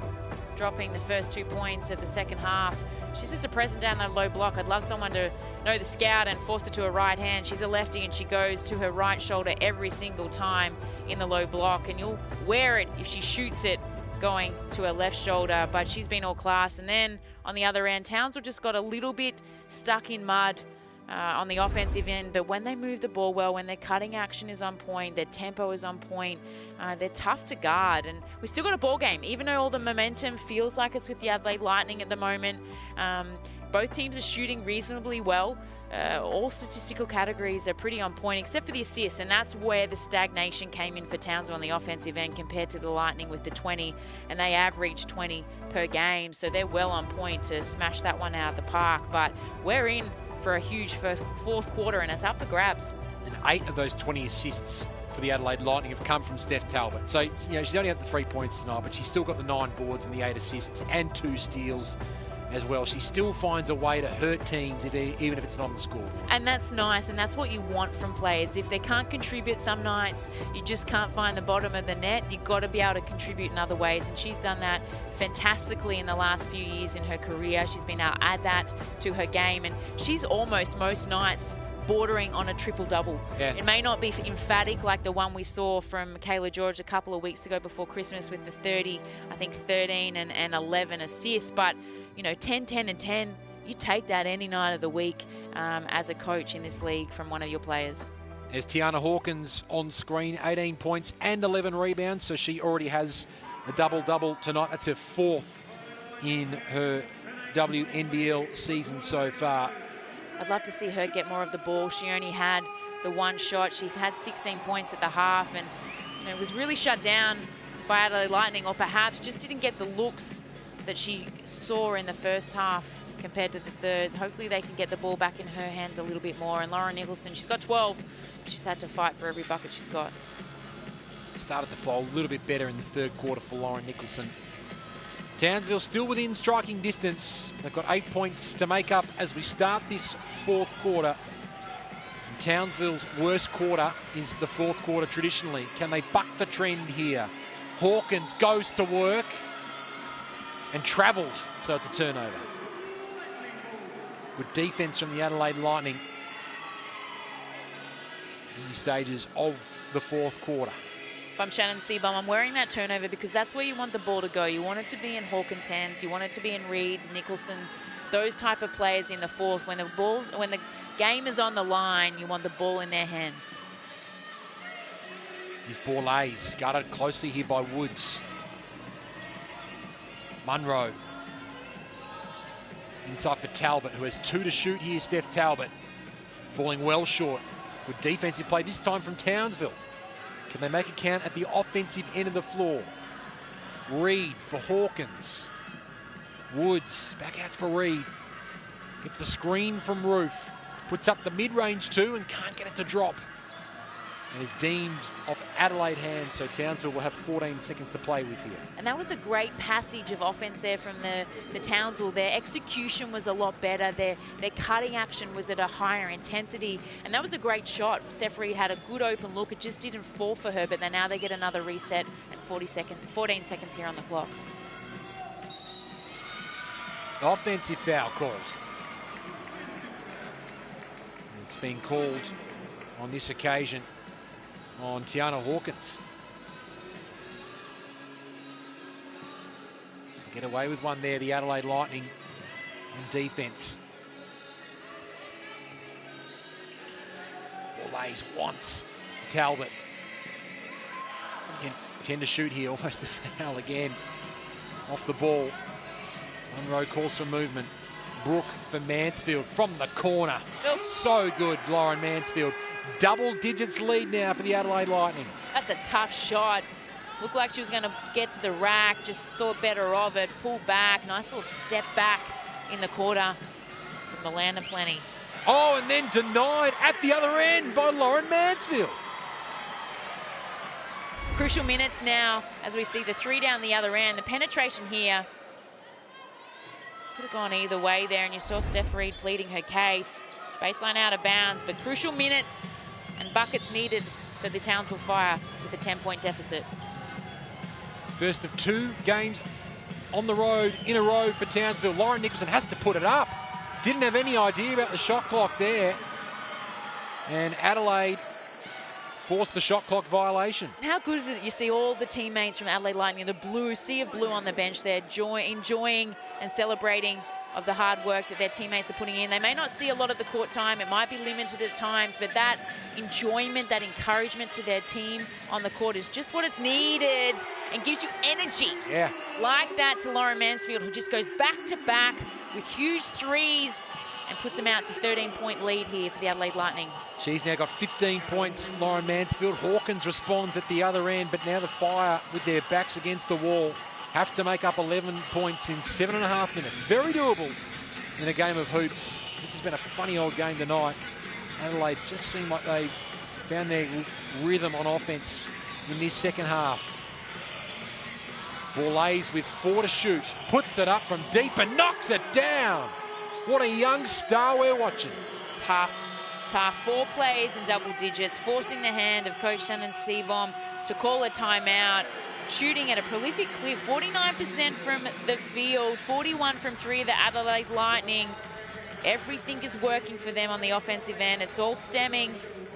dropping the first 2 points of the second half. She's just a presence down that low block. I'd love someone to know the scout and force it to her right hand. She's a lefty and she goes to her right shoulder every single time in the low block, and you'll wear it if she shoots it going to her left shoulder, but she's been all class. And then on the other end, Townsville just got a little bit stuck in mud on the offensive end, but when they move the ball well, when their cutting action is on point, their tempo is on point, they're tough to guard. And we still got a ball game, even though all the momentum feels like it's with the Adelaide Lightning at the moment. Both teams are shooting reasonably well. All statistical categories are pretty on point, except for the assists, and that's where the stagnation came in for Townsville on the offensive end compared to the Lightning with the 20, and they average 20 per game, so they're well on point to smash that one out of the park. But we're in for a huge fourth quarter, and it's up for grabs. And 8 of those 20 assists for the Adelaide Lightning have come from Steph Talbot. So, she's only had the 3 points tonight, but she's still got the 9 boards and the 8 assists and 2 steals as well. She still finds a way to hurt teams even if it's not on the scoreboard. And that's nice, and that's what you want from players. If they can't contribute some nights, you just can't find the bottom of the net, you've got to be able to contribute in other ways, and she's done that fantastically in the last few years in her career. She's been able to add that to her game, and she's almost most nights bordering on a triple-double. Yeah. It may not be emphatic like the one we saw from Michaela George a couple of weeks ago before Christmas with the 13 and 11 assists, but 10, 10, and 10, you take that any night of the week as a coach in this league from one of your players. There's Tiana Hawkins on screen, 18 points and 11 rebounds, so she already has a double-double tonight. That's her 4th in her WNBL season so far. I'd love to see her get more of the ball. She only had the 1 shot. She had 16 points at the half, and was really shut down by Adelaide Lightning, or perhaps just didn't get the looks that she saw in the first half compared to the third. Hopefully they can get the ball back in her hands a little bit more. And Lauren Nicholson, she's got 12, but she's had to fight for every bucket she's got. Started to fall a little bit better in the third quarter for Lauren Nicholson. Townsville still within striking distance. They've got 8 points to make up as we start this fourth quarter. And Townsville's worst quarter is the fourth quarter traditionally. Can they buck the trend here? Hawkins goes to work and travelled, so it's a turnover. Good defence from the Adelaide Lightning in the stages of the fourth quarter. If I'm Shannon Seabaum, I'm wearing that turnover because that's where you want the ball to go. You want it to be in Hawkins' hands. You want it to be in Reed's, Nicholson, those type of players in the fourth. When the game is on the line, you want the ball in their hands. Here's Borlase, guarded closely here by Woods. Munro. Inside for Talbot, who has 2 to shoot here. Steph Talbot falling well short. Good defensive play this time from Townsville. Can they make it count at the offensive end of the floor? Reed for Hawkins. Woods back out for Reed. Gets the screen from Roof. Puts up the mid-range too and can't get it to drop. And is deemed off Adelaide hands, so Townsville will have 14 seconds to play with here. And that was a great passage of offense there from the Townsville. Their execution was a lot better. Their cutting action was at a higher intensity. And that was a great shot. Steph Reed had a good open look. It just didn't fall for her, but then now they get another reset and 14 seconds here on the clock. Offensive foul called. It's been called on this occasion on Tiana Hawkins. Get away with one there, the Adelaide Lightning on defense. Borlase wants Talbot. Again, Tend to shoot here, almost a foul again. Off the ball. Munro calls for movement. Brooke for Mansfield from the corner. So good, Lauren Mansfield. Double digits lead now for the Adelaide Lightning. That's a tough shot. Looked like she was going to get to the rack, just thought better of it, pulled back, nice little step back in the quarter from the Land of Plenty. Oh, and then denied at the other end by Lauren Mansfield. Crucial minutes now as we see the three down the other end. The penetration here could have gone either way there, and you saw Steph Reid pleading her case. Baseline out of bounds, but crucial minutes and buckets needed for the Townsville Fire with a 10-point deficit. First of 2 games on the road, in a row for Townsville. Lauren Nicholson has to put it up. Didn't have any idea about the shot clock there. And Adelaide forced the shot clock violation. How good is it that you see all the teammates from Adelaide Lightning, the blue, sea of blue on the bench there, enjoying and celebrating of the hard work that their teammates are putting in. They may not see a lot of the court time. It might be limited at times, but that enjoyment, that encouragement to their team on the court is just what it's needed and gives you energy. Yeah. Like that to Lauren Mansfield, who just goes back to back with huge threes and puts them out to 13-point lead here for the Adelaide Lightning. She's now got 15 points, Lauren Mansfield. Hawkins responds at the other end, but now the Fire, with their backs against the wall, have to make up 11 points in 7.5 minutes. Very doable in a game of hoops. This has been a funny old game tonight. Adelaide just seem like they've found their rhythm on offense in this second half. Borlays with 4 to shoot, puts it up from deep and knocks it down. What a young star we're watching. Tough. 4 plays in double digits, forcing the hand of Coach Shannon Seabohm to call a timeout. Shooting at a prolific clip, 49% from the field, 41 from 3 of the Adelaide Lightning. Everything is working for them on the offensive end. It's all stemming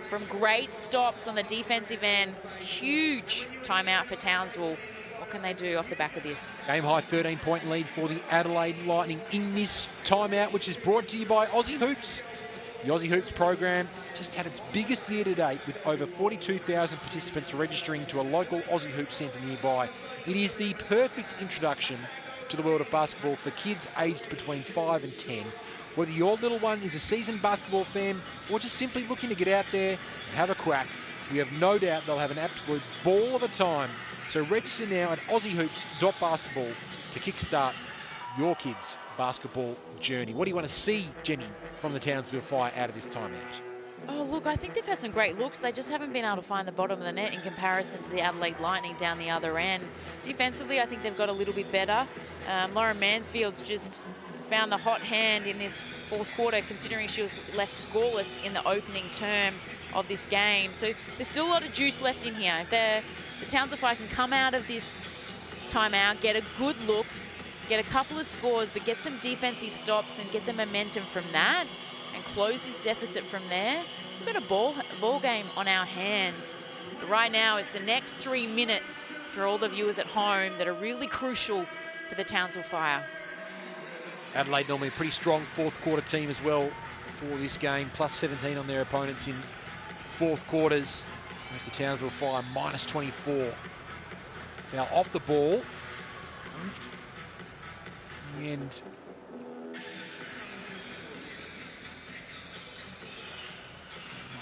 from great stops on the defensive end. Huge timeout for Townsville. What can they do off the back of this? Game high 13-point lead for the Adelaide Lightning in this timeout, which is brought to you by Aussie Hoops. The Aussie Hoops program just had its biggest year to date, with over 42,000 participants registering to a local Aussie Hoops centre nearby. It is the perfect introduction to the world of basketball for kids aged between 5 and 10. Whether your little one is a seasoned basketball fan or just simply looking to get out there and have a crack, we have no doubt they'll have an absolute ball of a time. So register now at aussiehoops.basketball to kickstart your kids' basketball journey. What do you want to see, Jenny, from the Townsville Fire out of this timeout? Oh, look, I think they've had some great looks. They just haven't been able to find the bottom of the net in comparison to the Adelaide Lightning down the other end. Defensively, I think they've got a little bit better. Lauren Mansfield's just found the hot hand in this fourth quarter, considering she was left scoreless in the opening term of this game. So there's still a lot of juice left in here. If the Townsville Fire can come out of this timeout, get a good look, get a couple of scores, but get some defensive stops and get the momentum from that and close this deficit from there, we've got a ball game on our hands. But right now, it's the next 3 minutes for all the viewers at home that are really crucial for the Townsville Fire. Adelaide normally a pretty strong fourth quarter team as well for this game, plus 17 on their opponents in fourth quarters. Whereas the Townsville Fire minus 24. Foul off the ball. Moved. And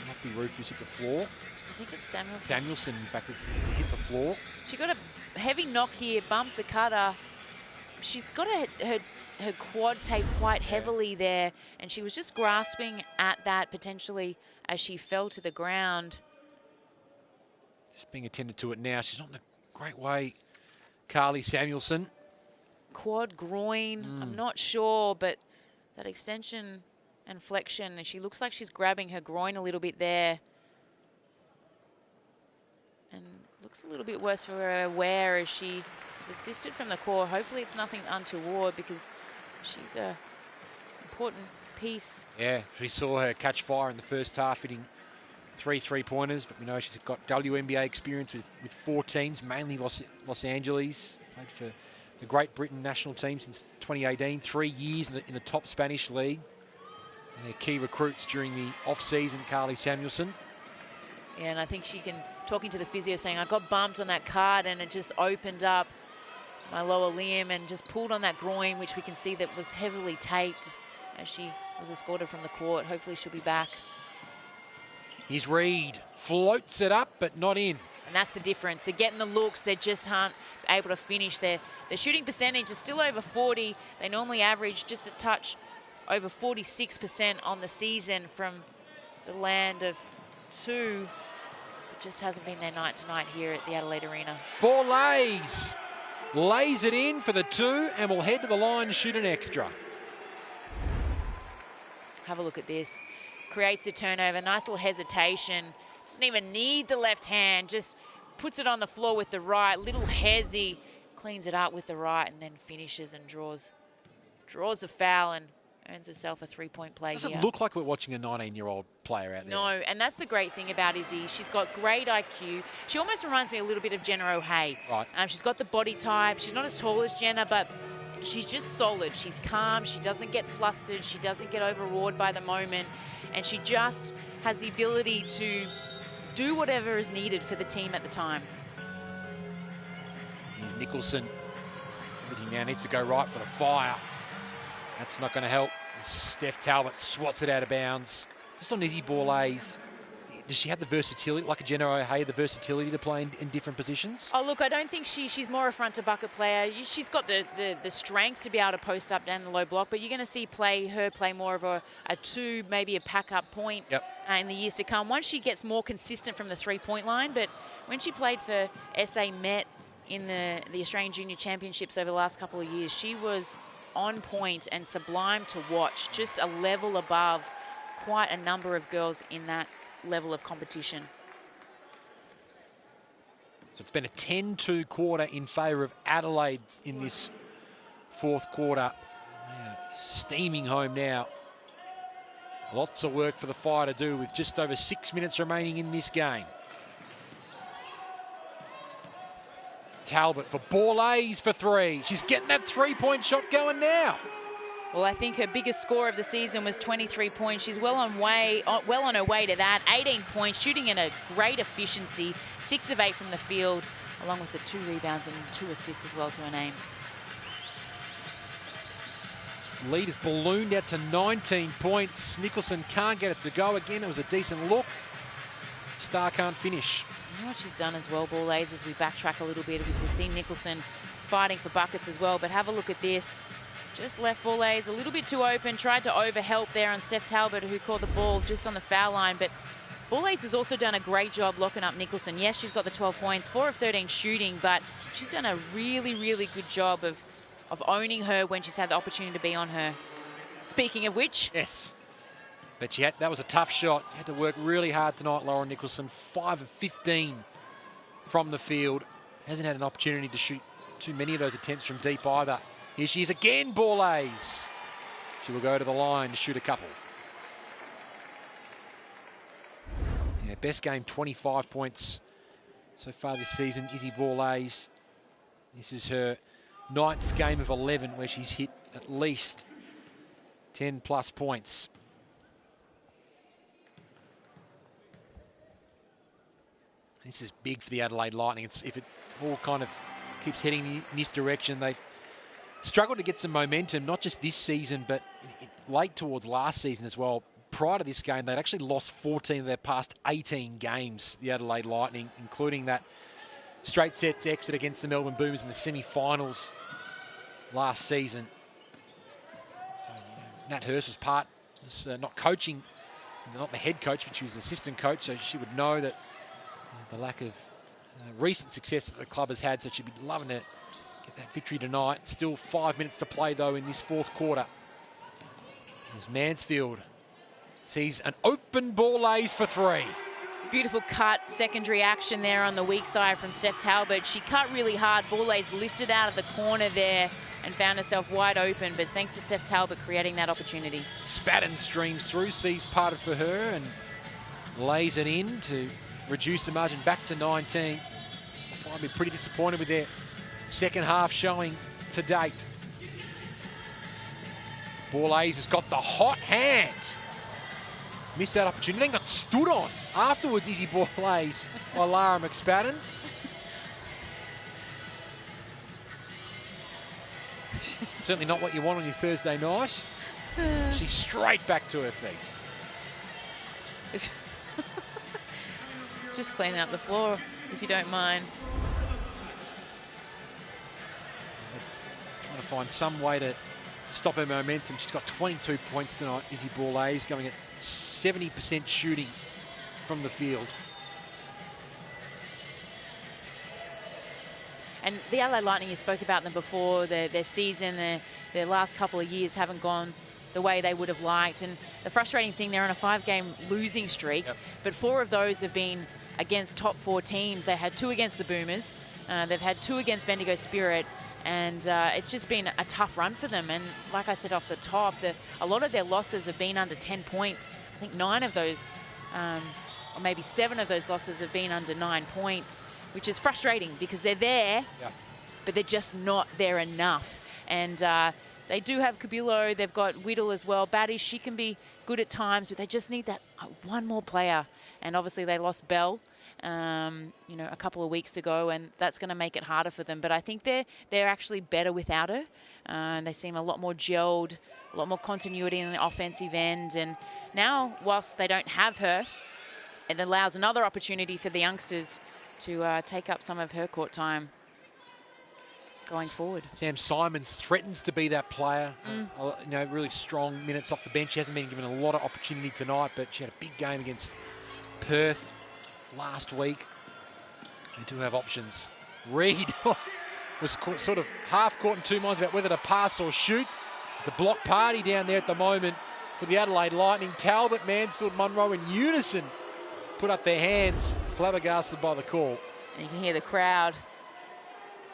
might be Rufus hit the floor. I think it's Samuelson. Samuelson, in fact, it's hit the floor. She got a heavy knock here, bumped the cutter. She's got her quad taped quite heavily there, and she was just grasping at that potentially as she fell to the ground. Just being attended to it now. She's not in a great way, Carly Samuelson. Quad, groin, I'm not sure, but that extension and flexion, and she looks like she's grabbing her groin a little bit there. And looks a little bit worse for her wear as she is assisted from the core. Hopefully it's nothing untoward, because she's a important piece. Yeah, we saw her catch fire in the first half, hitting 3 3-pointers, but we know she's got WNBA experience with 4 teams, mainly Los Angeles. Played for the Great Britain national team since 2018, 3 years in the top Spanish league. And their key recruits during the off-season, Carly Samuelson. Yeah, and I think she can, talking to the physio, saying, I got bumped on that card and it just opened up my lower limb and just pulled on that groin, which we can see that was heavily taped as she was escorted from the court. Hopefully she'll be back. Here's Reed, floats it up, but not in. And that's the difference. They're getting the looks, they just aren't able to finish. Their shooting percentage is still over 40. They normally average just a touch over 46% on the season from the land of two. It just hasn't been their night tonight here at the Adelaide Arena. Ball lays it in for the two and will head to the line and shoot an extra. Have a look at this. Creates the turnover, nice little hesitation. Doesn't even need the left hand, just puts it on the floor with the right. Little hezzy, cleans it up with the right and then finishes and draws the foul and earns herself a three-point play here. Doesn't look like we're watching a 19-year-old player out there. No, and that's the great thing about Izzy. She's got great IQ. She almost reminds me a little bit of Jenna O'Hay. Right. She's got the body type. She's not as tall as Jenna, but she's just solid. She's calm. She doesn't get flustered. She doesn't get overawed by the moment. And she just has the ability to do whatever is needed for the team at the time. Here's Nicholson. Everything now needs to go right for the Fire. That's not going to help. Steph Talbot swats it out of bounds. Just on Izzy Borlase, does she have the versatility, like a Jenna O'Hay, the versatility to play in different positions? Oh, look, I don't think she's more a front-to-bucket player. She's got the strength to be able to post up down the low block, but you're going to see her play more of a two, maybe a pack-up point in the years to come. Once she gets more consistent from the three-point line, but when she played for SA Met in the Australian Junior Championships over the last couple of years, she was on point and sublime to watch, just a level above quite a number of girls in that level of competition. So it's been a 10-2 quarter in favour of Adelaide in this fourth quarter. Yeah, steaming home now. Lots of work for the Fire to do with just over 6 minutes remaining in this game. Talbot for Borlase for three. She's getting that three-point shot going now. Well, I think her biggest score of the season was 23 points. She's well on her way to that. 18 points, shooting at a great efficiency. 6 of 8 from the field, along with the 2 rebounds and 2 assists as well to her name. This lead is ballooned out to 19 points. Nicholson can't get it to go again. It was a decent look. Star can't finish. You know what she's done as well, Borlase, as we backtrack a little bit, because we've seen Nicholson fighting for buckets as well. But have a look at this. Just left Borlase a little bit too open, tried to overhelp there on Steph Talbot, who caught the ball just on the foul line. But Borlase has also done a great job locking up Nicholson. Yes, she's got the 12 points, 4 of 13 shooting, but she's done a really, really good job of owning her when she's had the opportunity to be on her. Speaking of which. Yes. But that was a tough shot. Had to work really hard tonight, Lauren Nicholson. 5 of 15 from the field. Hasn't had an opportunity to shoot too many of those attempts from deep either. Here she is again, Borlase. She will go to the line to shoot a couple. Yeah, best game, 25 points so far this season. Izzy Borlase. This is her 9th game of 11 where she's hit at least 10 plus points. This is big for the Adelaide Lightning. If it all kind of keeps heading in this direction, they've struggled to get some momentum, not just this season, but late towards last season as well. Prior to this game, they'd actually lost 14 of their past 18 games, the Adelaide Lightning, including that straight sets exit against the Melbourne Boomers in the semi-finals last season. So, Nat Hurst was not coaching, not the head coach, but she was assistant coach, so she would know that the lack of recent success that the club has had, so she'd be loving to get that victory tonight. Still 5 minutes to play, though, in this fourth quarter. As Mansfield sees an open Borlase for three. Beautiful cut, secondary action there on the weak side from Steph Talbot. She cut really hard. Borlase lifted out of the corner there and found herself wide open, but thanks to Steph Talbot creating that opportunity. Spatten streams through, sees parted for her and lays it in to reduce the margin back to 19. I'll be pretty disappointed with their second half showing to date. Borlase has got the hot hand. Missed that opportunity, then got stood on Afterwards, Izzy Borlase by Lara McSpadden. Certainly not what you want on your Thursday night. She's straight back to her feet. Just cleaning up the floor, if you don't mind. Trying to find some way to stop her momentum. She's got 22 points tonight, Izzy Borlase, going at 70% shooting from the field. And the Adelaide Lightning, you spoke about them before, their season, their last couple of years haven't gone the way they would have liked. And the frustrating thing, they're on a 5-game losing streak, but 4 of those have been against top 4 teams. They had 2 against the Boomers, they've had 2 against Bendigo Spirit, and it's just been a tough run for them. And like I said off the top, a lot of their losses have been under 10 points. I think 9 of those, or maybe 7 of those losses have been under 9 points, which is frustrating because they're there, but they're just not there enough. And they do have Kabilo, they've got Whittle as well. Batty, she can be good at times, but they just need that one more player. And obviously they lost Bell, you know, a couple of weeks ago, and that's going to make it harder for them. But I think they're actually better without her. And they seem a lot more gelled, a lot more continuity in the offensive end. And now, whilst they don't have her, it allows another opportunity for the youngsters to take up some of her court time going forward. Sam Simons threatens to be that player. You know, really strong minutes off the bench. She hasn't been given a lot of opportunity tonight, but she had a big game against Perth last week. They do have options. Reid was sort of half caught in 2 minds about whether to pass or shoot. It's a block party down there at the moment for the Adelaide Lightning. Talbot, Mansfield, Munro in unison put up their hands, flabbergasted by the call. And you can hear the crowd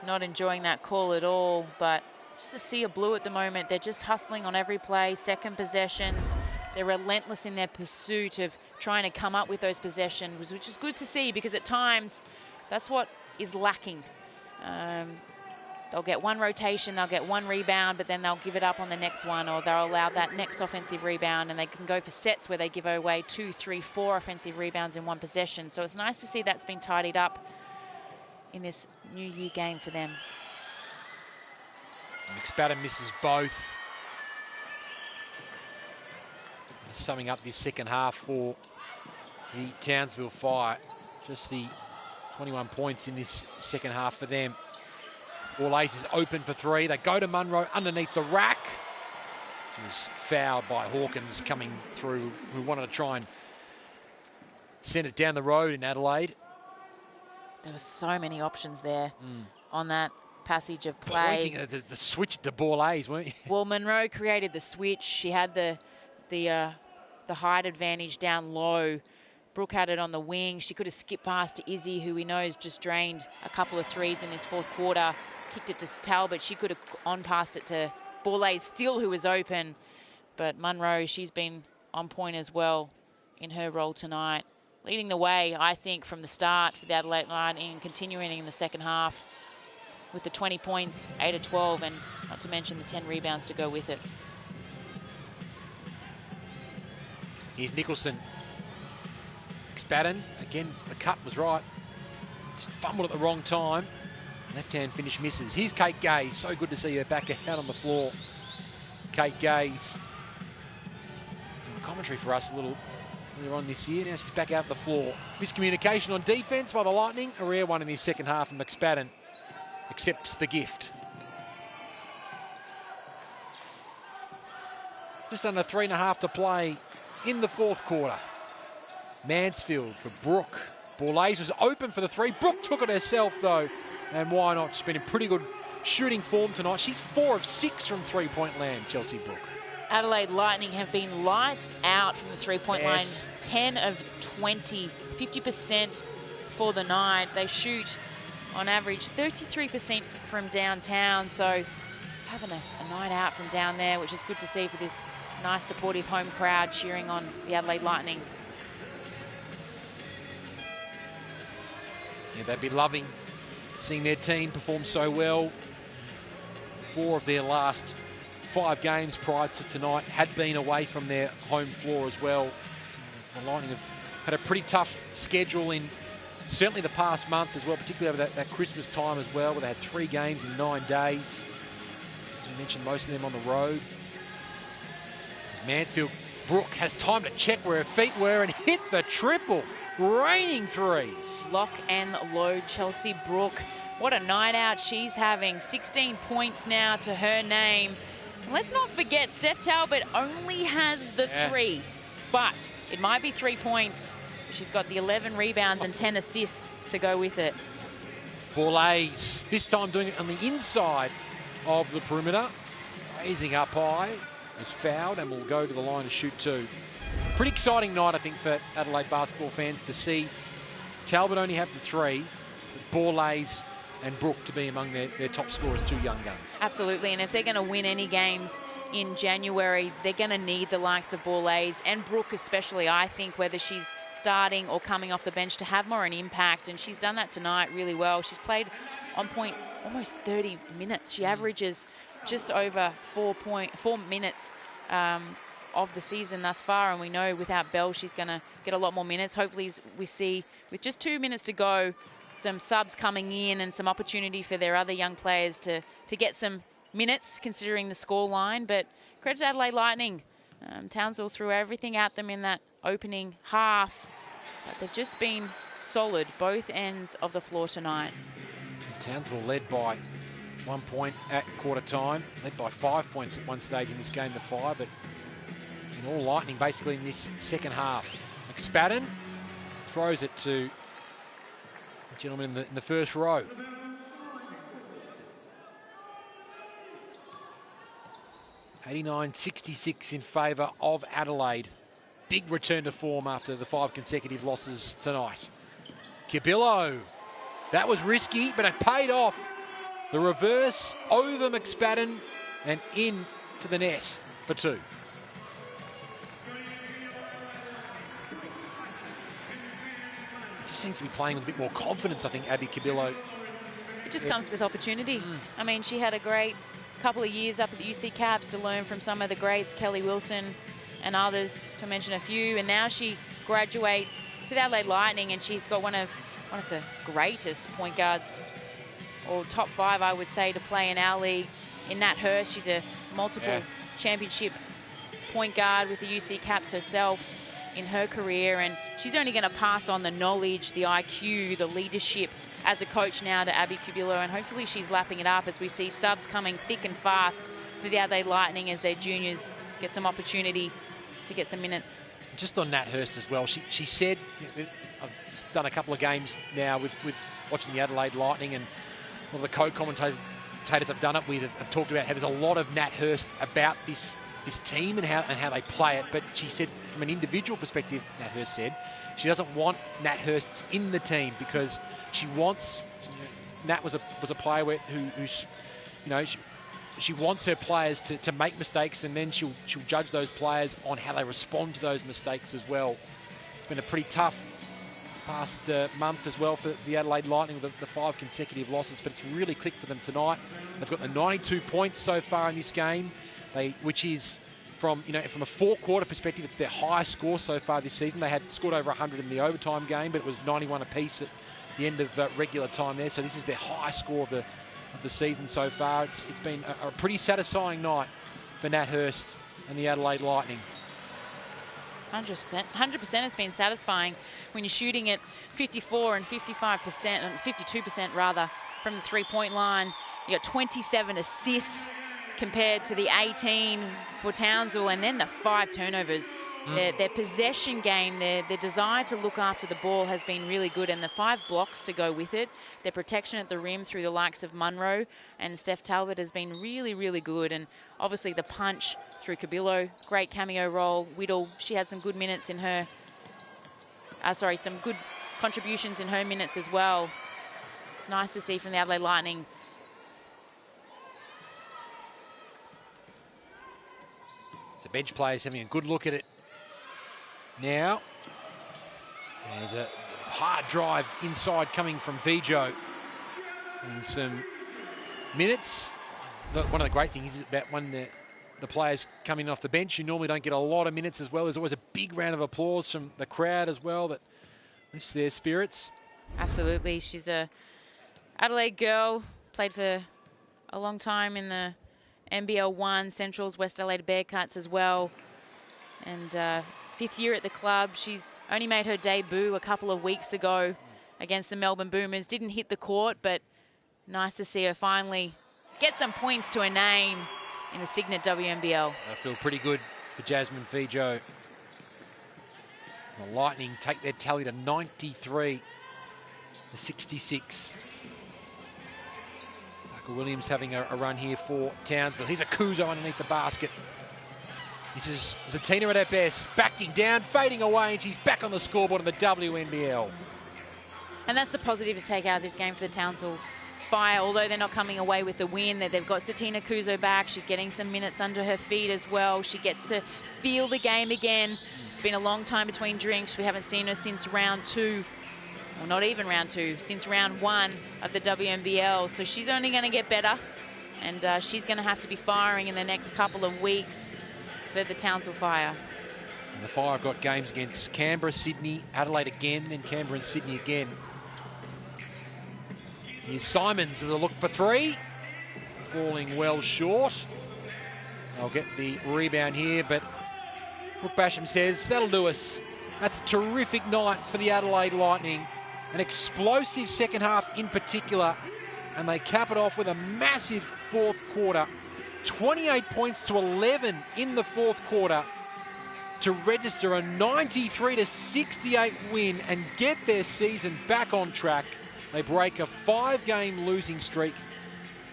not enjoying that call at all, but it's just a sea of blue at the moment. They're just hustling on every play, second possessions. They're relentless in their pursuit of trying to come up with those possessions, which is good to see because at times that's what is lacking. They'll get one rotation, they'll get one rebound, but then they'll give it up on the next one, or they'll allow that next offensive rebound, and they can go for sets where they give away 2, 3, 4 offensive rebounds in one possession. So it's nice to see that's been tidied up in this New Year game for them. McSpadden misses both. Summing up this second half for the Townsville Fire. Just the 21 points in this second half for them. Borlase is open for 3. They go to Munro underneath the rack. She was fouled by Hawkins coming through, who wanted to try and send it down the road in Adelaide. There were so many options there on that passage of play. Pointing at the switch to Borlase, weren't you? Well, Monroe created the switch. She had the height advantage down low. Brooke had it on the wing. She could have skipped past to Izzy, who we know has just drained a couple of threes in this fourth quarter. Kicked it to Talbot. She could have on-passed it to Borlase still, who was open. But Munro, she's been on point as well in her role tonight. Leading the way, I think, from the start for the Adelaide Lightning and continuing in the second half with the 20 points, 8 of 12, and not to mention the 10 rebounds to go with it. Here's Nicholson. McSpadden, again, the cut was right. Just fumbled at the wrong time. Left-hand finish misses. Here's Kate Gaze. So good to see her back out on the floor. Kate Gaze. Doing commentary for us a little earlier on this year. Now she's back out on the floor. Miscommunication on defense by the Lightning. A rare one in the second half, and McSpadden accepts the gift. Just under 3.5 to play in the fourth quarter. Mansfield for Brooke. Borlase was open for the 3. Brooke took it herself, though. And why not? She's been in pretty good shooting form tonight. She's 4 of 6 from three-point land, Chelsea Brooke. Adelaide Lightning have been lights out from the three-point line. 10 of 20, 50% for the night. They shoot, on average, 33% from downtown. So having a night out from down there, which is good to see for this nice supportive home crowd cheering on the Adelaide Lightning. Yeah, they'd be loving seeing their team perform so well. 4 of their last 5 games prior to tonight had been away from their home floor as well. So the Lightning have had a pretty tough schedule in certainly the past month as well, particularly over that Christmas time as well, where they had 3 games in 9 days. As you mentioned, most of them on the road. As Mansfield, Brooke has time to check where her feet were and hit the triple. Raining threes. Lock and load, Chelsea Brooke. What a night out she's having. 16 points now to her name. And let's not forget, Steph Talbot only has the 3, but it might be 3 points. She's got the 11 rebounds and 10 assists to go with it. Borlase, this time doing it on the inside of the perimeter. Raising up high, was fouled and will go to the line to shoot 2. Pretty exciting night, I think, for Adelaide basketball fans to see Talbot only have the 3, but Borlase and Brooke to be among their top scorers, 2 young guns. Absolutely, and if they're going to win any games in January, they're going to need the likes of Borlase and Brooke especially, I think, whether she's starting or coming off the bench, to have more an impact, and she's done that tonight really well. She's played on point almost 30 minutes. She averages just over 4 minutes of the season thus far, and we know without Bell she's going to get a lot more minutes. Hopefully we see, with just 2 minutes to go, some subs coming in and some opportunity for their other young players to get some minutes considering the scoreline. But credit to Adelaide Lightning. Townsville threw everything at them in that opening half, but they've just been solid both ends of the floor tonight. Townsville led by 1 point at quarter time, led by 5 points at one stage in this game to 5, but in all Lightning basically in this second half. McSpadden throws it to the gentleman in the first row. $89-66 in favour of Adelaide. Big return to form after the 5 consecutive losses tonight. Cabillo, that was risky, but it paid off. The reverse over McSpadden and in to the net for 2. Just seems to be playing with a bit more confidence, I think, Abby Cabillo. It just comes with opportunity. I mean, she had a great couple of years up at the UC Caps to learn from some of the greats, Kelly Wilson and others, to mention a few. And now she graduates to the Adelaide Lightning, and she's got one of the greatest point guards, or top 5, I would say, to play in our league, in Nat Hurst. She's a multiple championship point guard with the UC Caps herself in her career, and she's only going to pass on the knowledge, the IQ, the leadership as a coach now to Abby Cabillo, and hopefully she's lapping it up as we see subs coming thick and fast for the Adelaide Lightning as their juniors get some opportunity to get some minutes. Just on Nat Hurst as well, she said, I've done a couple of games now with watching the Adelaide Lightning, and all the co-commentators I've done it with have talked about how there's a lot of Nat Hurst about this team and how they play it. But she said, from an individual perspective, Nat Hurst said, she doesn't want Nat Hursts in the team because she wants. Nat was a player who's, she wants her players to make mistakes, and then she'll judge those players on how they respond to those mistakes as well. It's been a pretty tough past month as well for the Adelaide Lightning with the 5 consecutive losses, but it's really clicked for them tonight. They've got the 92 points so far in this game, which is from a 4-quarter perspective, it's their highest score so far this season. They had scored over 100 in the overtime game, but it was 91 apiece at the end of regular time there. So this is their highest score of the season so far. It's been a pretty satisfying night for Nat Hurst and the Adelaide Lightning. 100% has been satisfying when you're shooting at 54 and 55% and 52% rather from the 3-point line. You got 27 assists compared to the 18 for Townsville, and then the 5 turnovers. Their possession game, their desire to look after the ball has been really good, and the 5 blocks to go with it. Their protection at the rim through the likes of Munro and Steph Talbot has been really, really good. And obviously the punch through Cabillo, great cameo role. Whittle, she had some good minutes in her, some good contributions in her minutes as well. It's nice to see from the Adelaide Lightning. So bench players having a good look at it now. There's a hard drive inside coming from Vijo. And some minutes. One of the great things is about when the players coming off the bench who normally don't get a lot of minutes as well. There's always a big round of applause from the crowd as well that lifts their spirits. Absolutely. She's a Adelaide girl, played for a long time in the NBL 1, Central's West Adelaide Bearcats as well. And 5th year at the club. She's only made her debut a couple of weeks ago against the Melbourne Boomers. Didn't hit the court, but nice to see her finally get some points to her name in the Cygnett WNBL. I feel pretty good for Jasmine Fijo. The Lightning take their tally to 93 to 66. Michael Williams having a run here for Townsville. Here's a Kuzo underneath the basket. This is Zatina at her best, backing down, fading away, and she's back on the scoreboard in the WNBL. And that's the positive to take out of this game for the Townsville Fire. Although they're not coming away with the win, they've got Zatina Kuzo back. She's getting some minutes under her feet as well. She gets to feel the game again. It's been a long time between drinks. We haven't seen her since round 2. Well, not even round 2, since round 1 of the WNBL. So she's only going to get better, and she's going to have to be firing in the next couple of weeks for the Townsville Fire. And the Fire have got games against Canberra, Sydney, Adelaide again, then Canberra and Sydney again. Here's Simons as a look for 3. Falling well short. They'll get the rebound here, but Brooke Basham says, that'll do us. That's a terrific night for the Adelaide Lightning. An explosive second half in particular, and they cap it off with a massive 4th quarter. 28 points to 11 in the 4th quarter to register a 93 to 68 win and get their season back on track. They break a 5-game losing streak,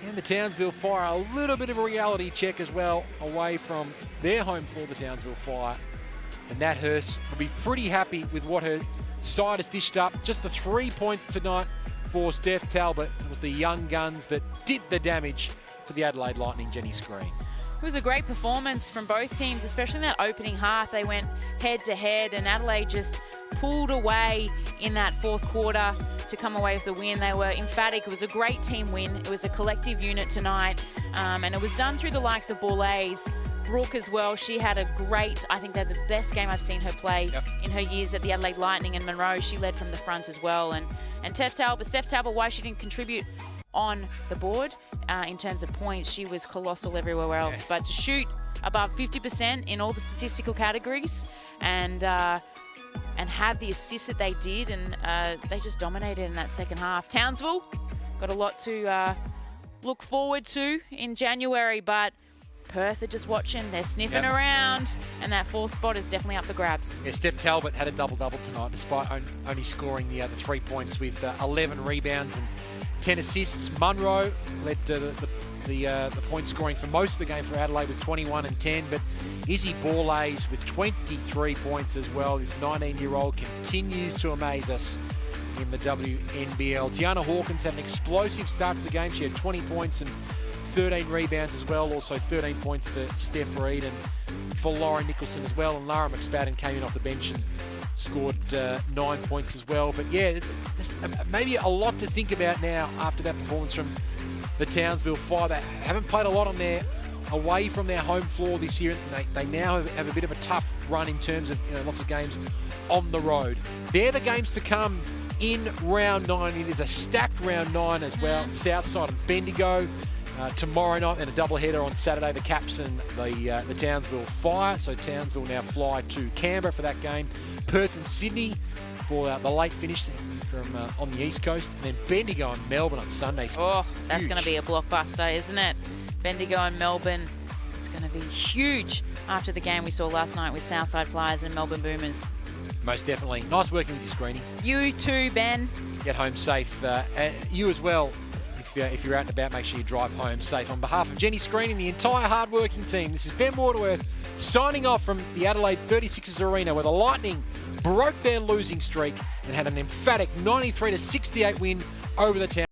and the Townsville Fire a little bit of a reality check as well away from their home floor, the Townsville Fire. And Nat Hurst will be pretty happy with what her side has dished up. Just the 3 points tonight for Steph Talbot. It was the young guns that did the damage for the Adelaide Lightning, Jenny Screen. It was a great performance from both teams, especially in that opening half. They went head-to-head, and Adelaide just pulled away in that 4th quarter to come away with the win. They were emphatic. It was a great team win. It was a collective unit tonight, and it was done through the likes of Bourlaise. Brooke as well. She had a great, I think they're the best game I've seen her play in her years at the Adelaide Lightning. And Monroe, she led from the front as well. And Steph Talbot, why she didn't contribute on the board in terms of points, she was colossal everywhere else. But to shoot above 50% in all the statistical categories and have the assists that they did, and they just dominated in that second half. Townsville got a lot to look forward to in January, but Perth are just watching. They're sniffing around, and that 4th spot is definitely up for grabs. Yeah, Steph Talbot had a double-double tonight, despite only scoring the 3 points with 11 rebounds and 10 assists. Munro led to the point scoring for most of the game for Adelaide with 21 and 10, but Izzy Bourlaise with 23 points as well. This 19-year-old continues to amaze us in the WNBL. Tiana Hawkins had an explosive start to the game. She had 20 points and 13 rebounds as well. Also 13 points for Steph Reid and for Lauren Nicholson as well. And Lara McSpadden came in off the bench and scored 9 points as well. But yeah, maybe a lot to think about now after that performance from the Townsville Fire. They haven't played a lot on away from their home floor this year. They now have a bit of a tough run in terms of lots of games on the road. They're the games to come in round 9. It is a stacked round 9 as well. Southside and Bendigo tomorrow night, and a doubleheader on Saturday, the Caps and the Townsville Fire. So Townsville now fly to Canberra for that game. Perth and Sydney for the late finish from on the East Coast. And then Bendigo and Melbourne on Sunday. Oh, that's going to be a blockbuster, isn't it? Bendigo and Melbourne. It's going to be huge after the game we saw last night with Southside Flyers and Melbourne Boomers. Most definitely. Nice working with you, Screeny. You too, Ben. Get home safe. You as well. If you're out and about, make sure you drive home safe. On behalf of Jenny Screen and the entire hard-working team, this is Ben Waterworth signing off from the Adelaide 36ers Arena, where the Lightning broke their losing streak and had an emphatic 93 to 68 win over the Town.